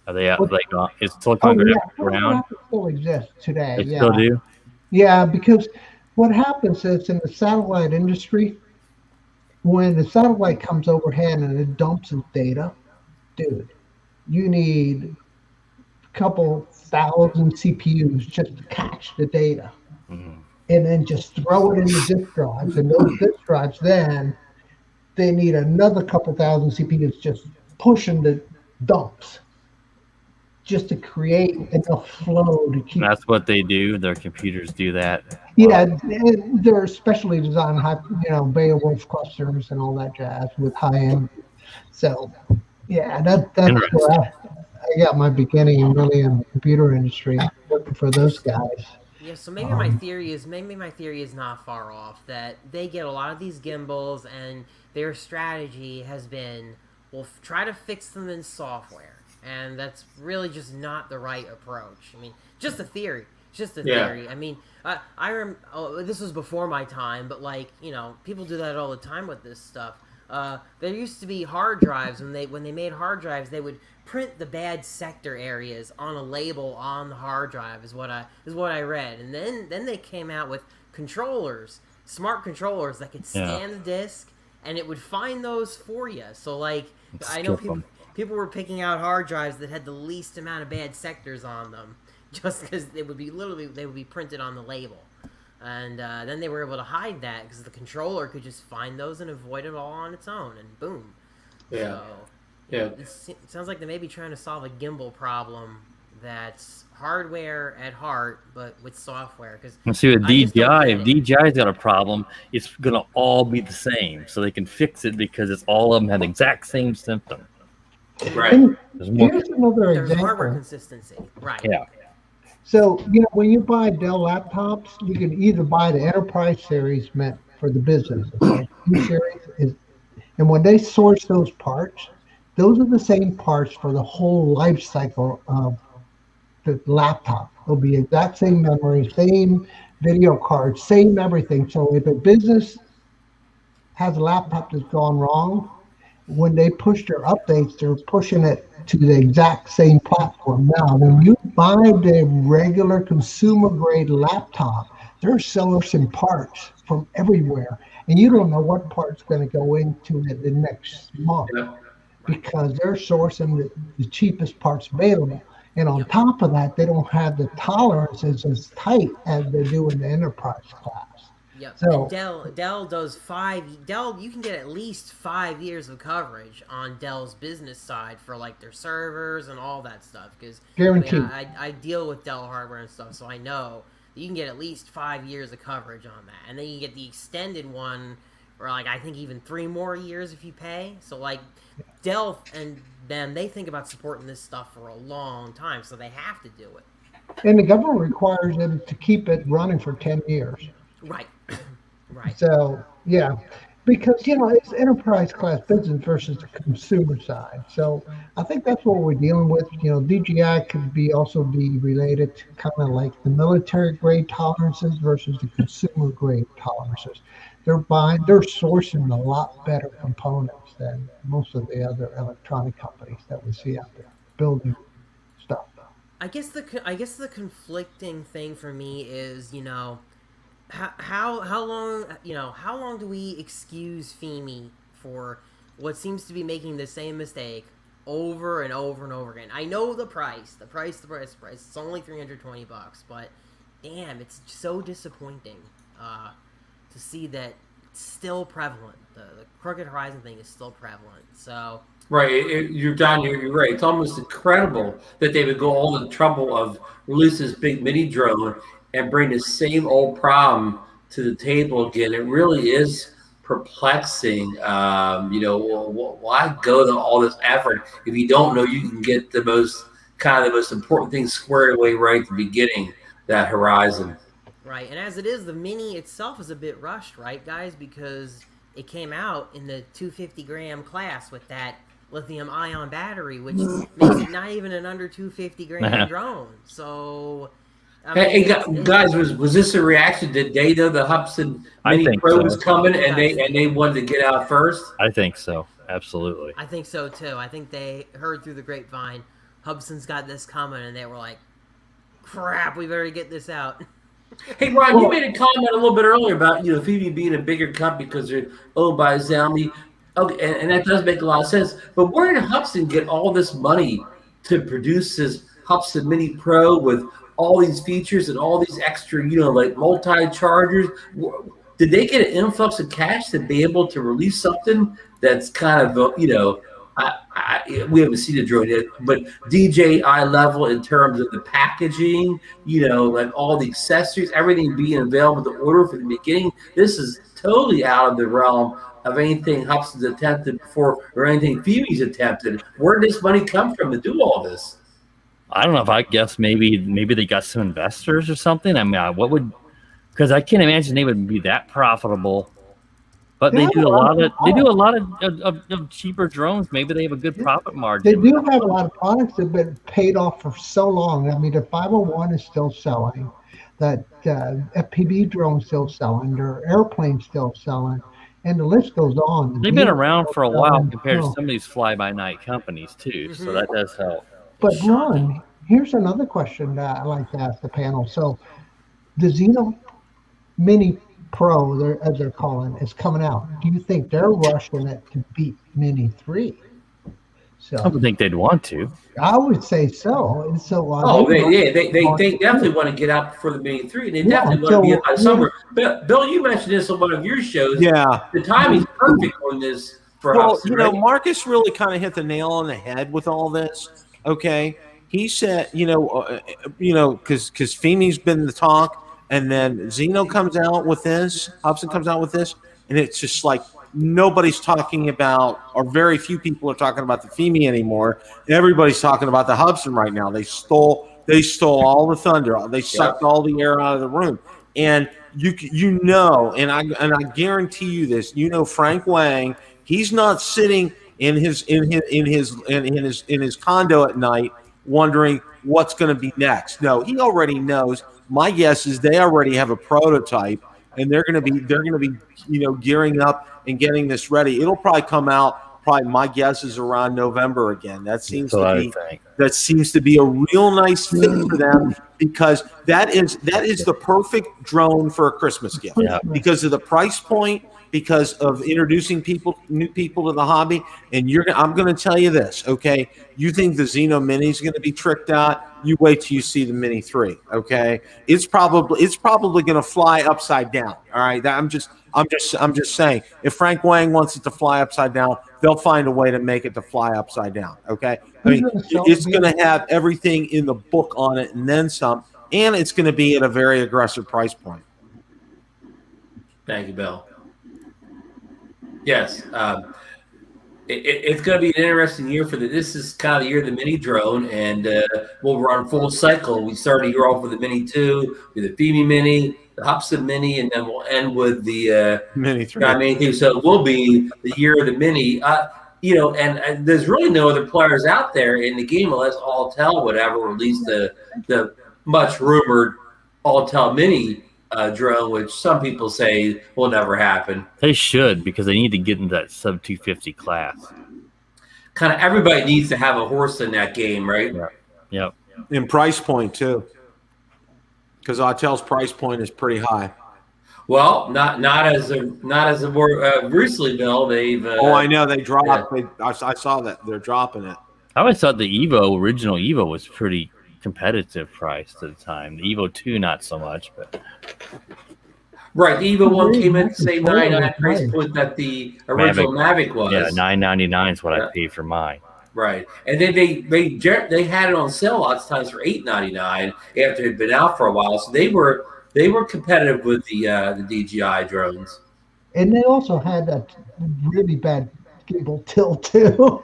Are they out? What- Like, is oh silicon yeah, around? Telegraph still exists today. They Yeah, still do. yeah, because what happens is in the satellite industry, when the satellite comes overhead and it dumps its data, dude, you need a couple thousand CPUs just to catch the data. Mhm. And then just throw it into disk drives. And those disk drives, then they need another couple thousand CPUs just pushing the dumps just to create enough flow to keep. And that's what they do. Their computers do that. Yeah, and they're specially designed, Beowulf clusters and all that jazz with high end. So, yeah, that's where I got my beginning really in the computer industry, working for those guys. Yeah, so maybe my theory is not far off, that they get a lot of these gimbals and their strategy has been, we'll try to fix them in software, and that's really just not the right approach. I mean, just a theory. Just a theory. I mean, this was before my time, but people do that all the time with this stuff. There used to be hard drives when they made hard drives, they would print the bad sector areas on a label on the hard drive is what I read, and then they came out with controllers, smart controllers that could scan the disk and it would find those for you. So I know people were picking out hard drives that had the least amount of bad sectors on them, just because they would be printed on the label. And then they were able to hide that because the controller could just find those and avoid it all on its own, and boom. Yeah. So, it sounds like they may be trying to solve a gimbal problem that's hardware at heart, but with software. And see with DJI, if DJI's got a problem, it's gonna all be the same, so they can fix it because it's all of them have the exact same symptom. Right. Here's another There's example. hardware consistency, right? Yeah. So, when you buy Dell laptops, you can either buy the Enterprise series meant for the business. And when they source those parts, those are the same parts for the whole life cycle of the laptop. It'll be exact same memory, same video card, same everything. So if a business has a laptop that's gone wrong, when they push their updates, they're pushing it to the exact same platform. Now, when you buy the regular consumer grade laptop, they're sourcing parts from everywhere, and you don't know what part's going to go into it the next month because they're sourcing the cheapest parts available. And on top of that, they don't have the tolerances as tight as they do in the enterprise class. Yep. So and Dell does you can get at least 5 years of coverage on Dell's business side for their servers and all that stuff. Because guaranteed. I deal with Dell hardware and stuff, so I know that you can get at least 5 years of coverage on that. And then you get the extended one, or I think even 3 more years if you pay. So Dell and them, they think about supporting this stuff for a long time, so they have to do it. And the government requires them to keep it running for 10 years. Right. Right. So, yeah, because, it's enterprise class business versus the consumer side. So I think that's what we're dealing with. DJI could also be related to kind of like the military grade tolerances versus the consumer grade tolerances. They're sourcing a lot better components than most of the other electronic companies that we see out there building stuff. I guess the conflicting thing for me is, how long do we excuse Fimi for what seems to be making the same mistake over and over and over again? I know the price. It's only $320, but damn, it's so disappointing to see that it's still prevalent. The Crooked Horizon thing is still prevalent. So Right, you're right. It's almost incredible that they would go all the trouble of release this big mini drone and bring the same old problem to the table again. It really is perplexing. Why go to all this effort if you don't know you can get the most important thing squared away right at the beginning, that Horizon. Right, and as it is, the Mini itself is a bit rushed, right, guys? Because it came out in the 250-gram class with that lithium-ion battery, which makes it not even an under 250-gram drone. So, I mean, Hey, guys, was this a reaction? Did they know the Hubson I Mini think Pro so. was coming, and they wanted to get out first? I think so. Absolutely. I think so too. I think they heard through the grapevine, Hubson's got this coming, and they were like, "Crap, we better get this out." Hey, Ron, you made a comment a little bit earlier about Fimi being a bigger company because they're owned by Xiaomi. Okay, and that does make a lot of sense. But where did Hubson get all this money to produce this Hubson Mini Pro with all these features and all these extra, like multi-chargers? Did they get an influx of cash to be able to release something that's kind of, we haven't seen a drone yet, but DJI level in terms of the packaging, like all the accessories, everything being available to order from the beginning? This is totally out of the realm of anything Hubson's attempted before or anything Fimi's attempted. Where did this money come from to do all this? I don't know if I guess maybe they got some investors or something. I mean, because I can't imagine they would be that profitable. But they do a lot of cheaper drones. Maybe they have a good profit margin. They do have a lot of products that have been paid off for so long. I mean, the 501 is still selling, that FPV drone still selling, their airplane still selling, and the list goes on. They've been around for a while compared to some of these fly-by-night companies too, so that does help. But Ron, here's another question that I like to ask the panel. So the Xeno Mini Pro, as they're calling, is coming out. Do you think they're rushing it to beat Mini 3? So I would think they'd want to. I would say so. And so they definitely want to get out before the Mini 3. They definitely want to be out by summer. Bill, you mentioned this on one of your shows. Yeah, the timing's perfect on this for us. Well, Marcus really kind of hit the nail on the head with all this. Okay, he said, because Fimi's been the talk. And then Xeno comes out with this, Hubson comes out with this, and it's just like nobody's talking about, or very few people are talking about the Fimi anymore. Everybody's talking about the Hubson right now. They stole all the thunder. They sucked all the air out of the room. And and I guarantee you this, Frank Wang, he's not sitting in his condo at night wondering what's going to be next. No, he already knows. My guess is they already have a prototype, and they're going to be gearing up and getting this ready. It'll probably come out. My guess is around November again. That seems to be a real nice fit for them, because that is the perfect drone for a Christmas gift. Yeah. Because of the price point, because of introducing new people to the hobby. And I'm going to tell you this, okay? You think the Xeno Mini is going to be tricked out? You wait till you see the Mini 3, okay? It's probably going to fly upside down. All right, I'm just saying. If Frank Wang wants it to fly upside down, they'll find a way to make it to fly upside down. Okay, I mean, it's going to have everything in the book on it and then some, and it's going to be at a very aggressive price point. Thank you, Bill. Yes, it's going to be an interesting year for this is kind of the year of the Mini drone, and we'll run full cycle. We start a year off with the Mini 2, with the Fimi Mini, the Hubson Mini, and then we'll end with the Mini 3. So it will be the year of the Mini. And there's really no other players out there in the game unless Autel would ever release the much rumored Autel Mini drone, which some people say will never happen. They should, because they need to get into that sub 250 class. Kind of everybody needs to have a horse in that game, right? Yep. In price point too, because Autel's price point is pretty high. Well, not as a more recently, Bill. They've I know they dropped. Yeah. I saw that they're dropping it. I always thought the original Evo was pretty competitive priced at the time. The Evo 2 not so much, but right, the Evo 1 came in at the same $99 price point that the original Mavic was. Yeah, $999 is what I paid for mine. Right, and then they had it on sale lots of times for $899 after it had been out for a while. So they were competitive with the DJI drones. And they also had that really bad gimbal tilt too.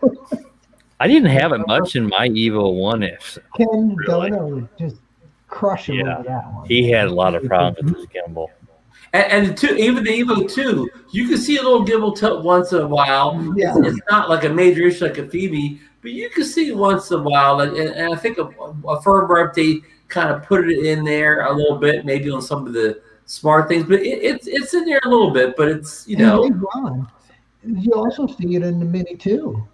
I didn't have it much in my Evo 1. Ken Dono would just crush him over that one. He had a lot of problems with his gimbal. And even the Evo 2, you can see a little gimbal tilt once in a while. Yeah. It's not like a major issue like a Fimi, but you can see it once in a while. And I think a firmware update kind of put it in there a little bit, maybe on some of the smart things, but it's in there a little bit. But it's Hey, Ron, you also see it in the Mini too.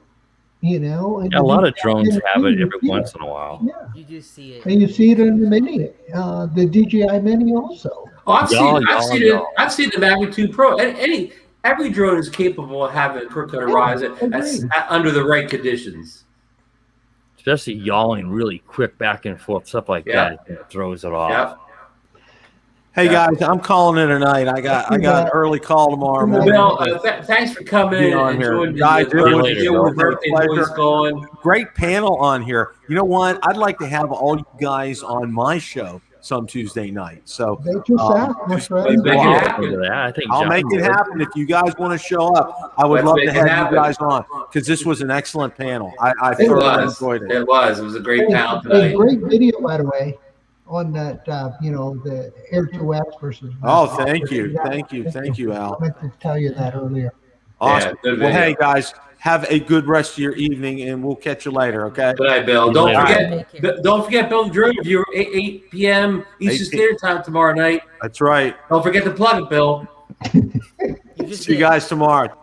And a lot of drones have it every once in a while. Yeah, You do see it. and you see it in the Mini, the DJI Mini also. Oh, I've seen the Mavic 2 Pro. And every drone is capable of having a crooked horizon under the right conditions. Especially yawing really quick back and forth, stuff like that. It throws it off. Yep. Hey guys, I'm calling it a night. I got an early call tomorrow morning. Well, thanks for coming in and joining guys. It was birthday boys going. Great panel on here. You know what? I'd like to have all you guys on my show some Tuesday night. So I'll make it happen if you guys want to show up. I would love to have you guys on because this was an excellent panel. I thoroughly enjoyed it. It was a great panel tonight. A great video, by the way, on that. The Air 2X versus. Oh, thank you, Al. I meant to tell you that earlier. Awesome. Well, hey guys, have a good rest of your evening, and we'll catch you later. Okay. Good night, Bill. Don't forget, Bill Drew, if you're 8 p.m. Eastern Standard Time tomorrow night. That's right. Don't forget to plug it, Bill. See you guys tomorrow.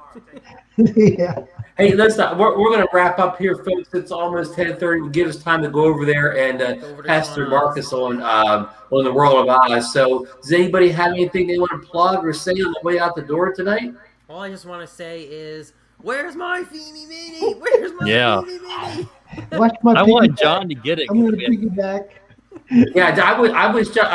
Yeah. Hey, listen, we're going to wrap up here, folks. It's almost 10:30. Give us time to go over there and Pastor Marcus on the World of Oz. So, does anybody have anything they want to plug or say on the way out the door tonight? All I just want to say is, where's my Fimi Mini? Where's my Fimi Mini? I want John to get it. I'm going to piggyback. Yeah, I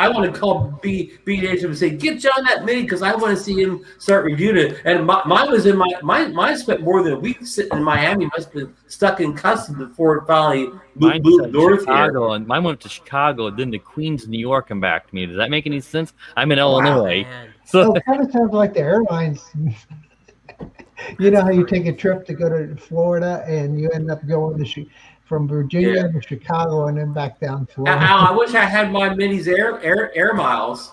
want to call B-Nation and say, get John that Mini because I want to see him start reviewing it. And mine was in mine spent more than a week sitting in Miami. Must have been stuck in customs before it finally moved north Chicago, and mine went to Chicago, then to Queens, New York, and back to me. Does that make any sense? I'm in Illinois. So it kind of sounds like the airlines. You know how you take a trip to go to Florida and you end up going from Virginia to Chicago and then back down to Florida. Al, I wish I had my Mini's air miles.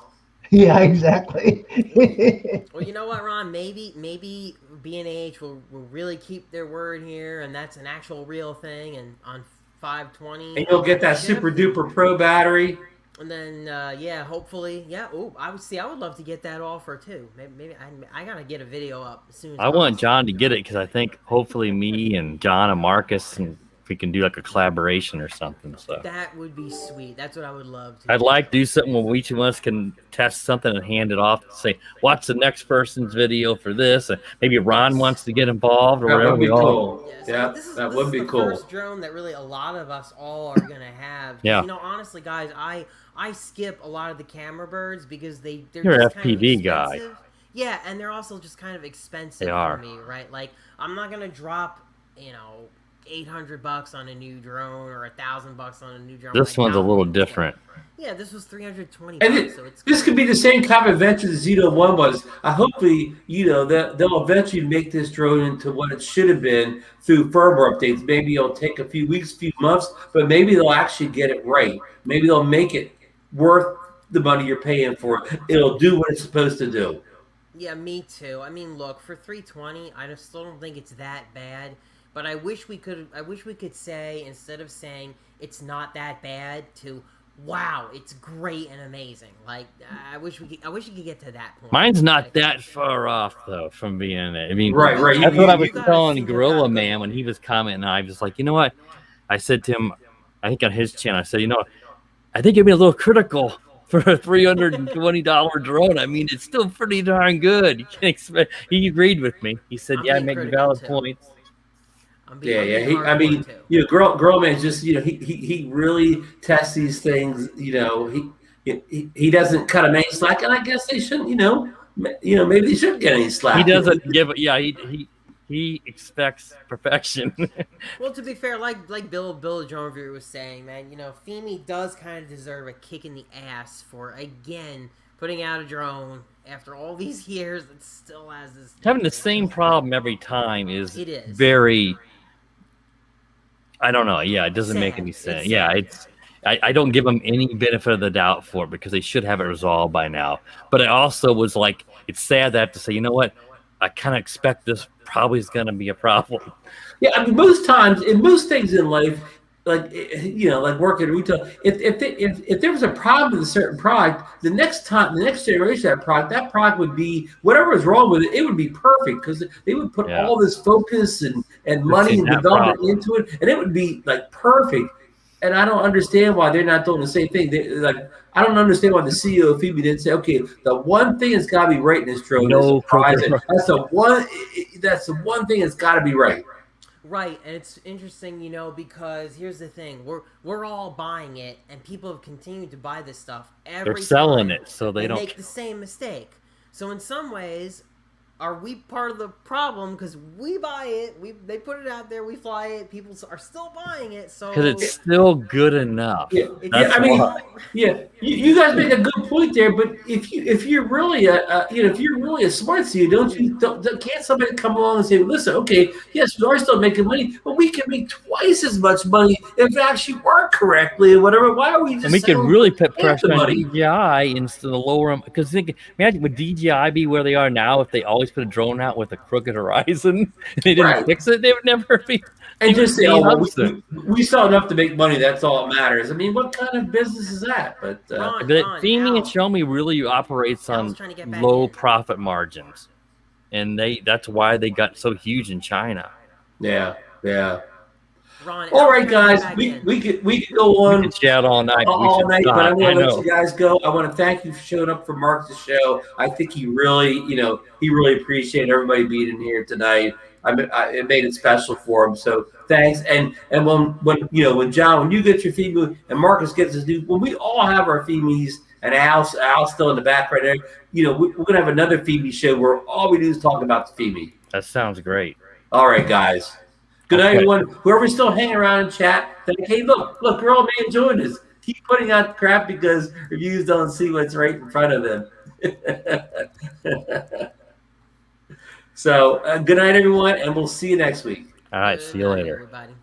Yeah, exactly. Well, you know what, Ron? Maybe B&H will really keep their word here, and that's an actual real thing. And on 520, and you'll get that super duper pro battery. And then, hopefully, I would love to get that offer too. Maybe I gotta get a video up as soon as possible. Want John to get it because I think hopefully me and John and Marcus and we can do like a collaboration or something. So that would be sweet. That's what I would love to. I'd like to do something where each of us can test something and hand it off and say, watch the next person's video for this. And maybe Ron wants to get involved or that whatever. Would be cool. This would be cool. First drone that really a lot of us all are gonna have. Yeah. Honestly, guys, I skip a lot of the camera birds because they're You're just an FPV kind of guy. Yeah, and they're also just kind of expensive for me, right? Like I'm not gonna drop, $800 on a new drone or $1,000 on a new drone. This one's a little different. Yeah, this was $320. So this could be the same kind of adventure the Zito 1 was. Hopefully, they'll eventually make this drone into what it should have been through firmware updates. Maybe it'll take a few weeks, few months, but maybe they'll actually get it right. Maybe they'll make it worth the money you're paying for it. It'll do what it's supposed to do. Yeah, me too. I mean, look, for $320, I just still don't think it's that bad. But I wish we could say, instead of saying it's not that bad, to wow, it's great and amazing. Like I wish we could get to that point. Mine's not that far off though from being it. I mean, right. That's what I was telling Gorilla Man when he was commenting. I was like, you know what? I said to him, I think on his channel, I said, I think you're being a little critical for a $320 drone. I mean, it's still pretty darn good. You can't expect. He agreed with me. He said, "Yeah, I make valid points." Girl Man just he really tests these things. He doesn't cut him any slack, and I guess they shouldn't. Maybe they shouldn't get any slack. He doesn't give it. Yeah, he expects perfection. Well, to be fair, like Bill the drone reviewer was saying, man, Fimi does kind of deserve a kick in the ass for again putting out a drone after all these years. It still has this having the same problem every time is very. I don't know. Yeah, it doesn't make any sense. I don't give them any benefit of the doubt for it because they should have it resolved by now. But I also was like, it's sad that I have to say, you know what? I kind of expect this probably is going to be a problem. Yeah, I mean, most times, in most things in life, like like working retail. If there was a problem with a certain product, the next generation of that product would be whatever was wrong with it. It would be perfect because they would put all this focus and money and development into it, and it would be like perfect. And I don't understand why they're not doing the same thing. I don't understand why the CEO of Fimi didn't say, okay, the one thing that's got to be right in this drone is surprise. That's the one. That's the one thing that's got to be right. Right, and it's interesting, because here's the thing: we're all buying it, and people have continued to buy this stuff every They're selling time it, so they don't make the same mistake. So in some ways, are we part of the problem because we buy it? They put it out there, we fly it, people are still buying it. So because it's still good enough. Yeah, you guys make a good point there. But if you're really a smart CEO, can't somebody come along and say, listen, okay, yes, we are still making money, but we can make twice as much money if it actually worked correctly and whatever. Why are we just? And we could really put pressure on DJI instead of lower them. Because imagine would DJI be where they are now if they always put a drone out with a crooked horizon and they didn't fix it? They would never be. And just say, we sell enough to make money. That's all that matters. I mean, what kind of business is that? But Fimi and Xiaomi really operates on low profit margins, and that's why they got so huge in China. Yeah. Ron, all right, guys, we could go on. We could chat all night. But I'm going to let you guys go. I want to thank you for showing up for Mark's show. I think he really appreciated everybody being in here tonight. It made it special for him. So thanks. And when John, when you get your Fimi and Marcus gets his new, when we all have our Fimis and Al's still in the back right there, we're going to have another Fimi show where all we do is talk about the Fimi. That sounds great. All right, guys. Good night, everyone. Whoever's still hanging around in chat, hey, look, we're all enjoying this. Keep putting out crap because reviews don't see what's right in front of them. So, good night, everyone, and we'll see you next week. All right, see you later. Everybody.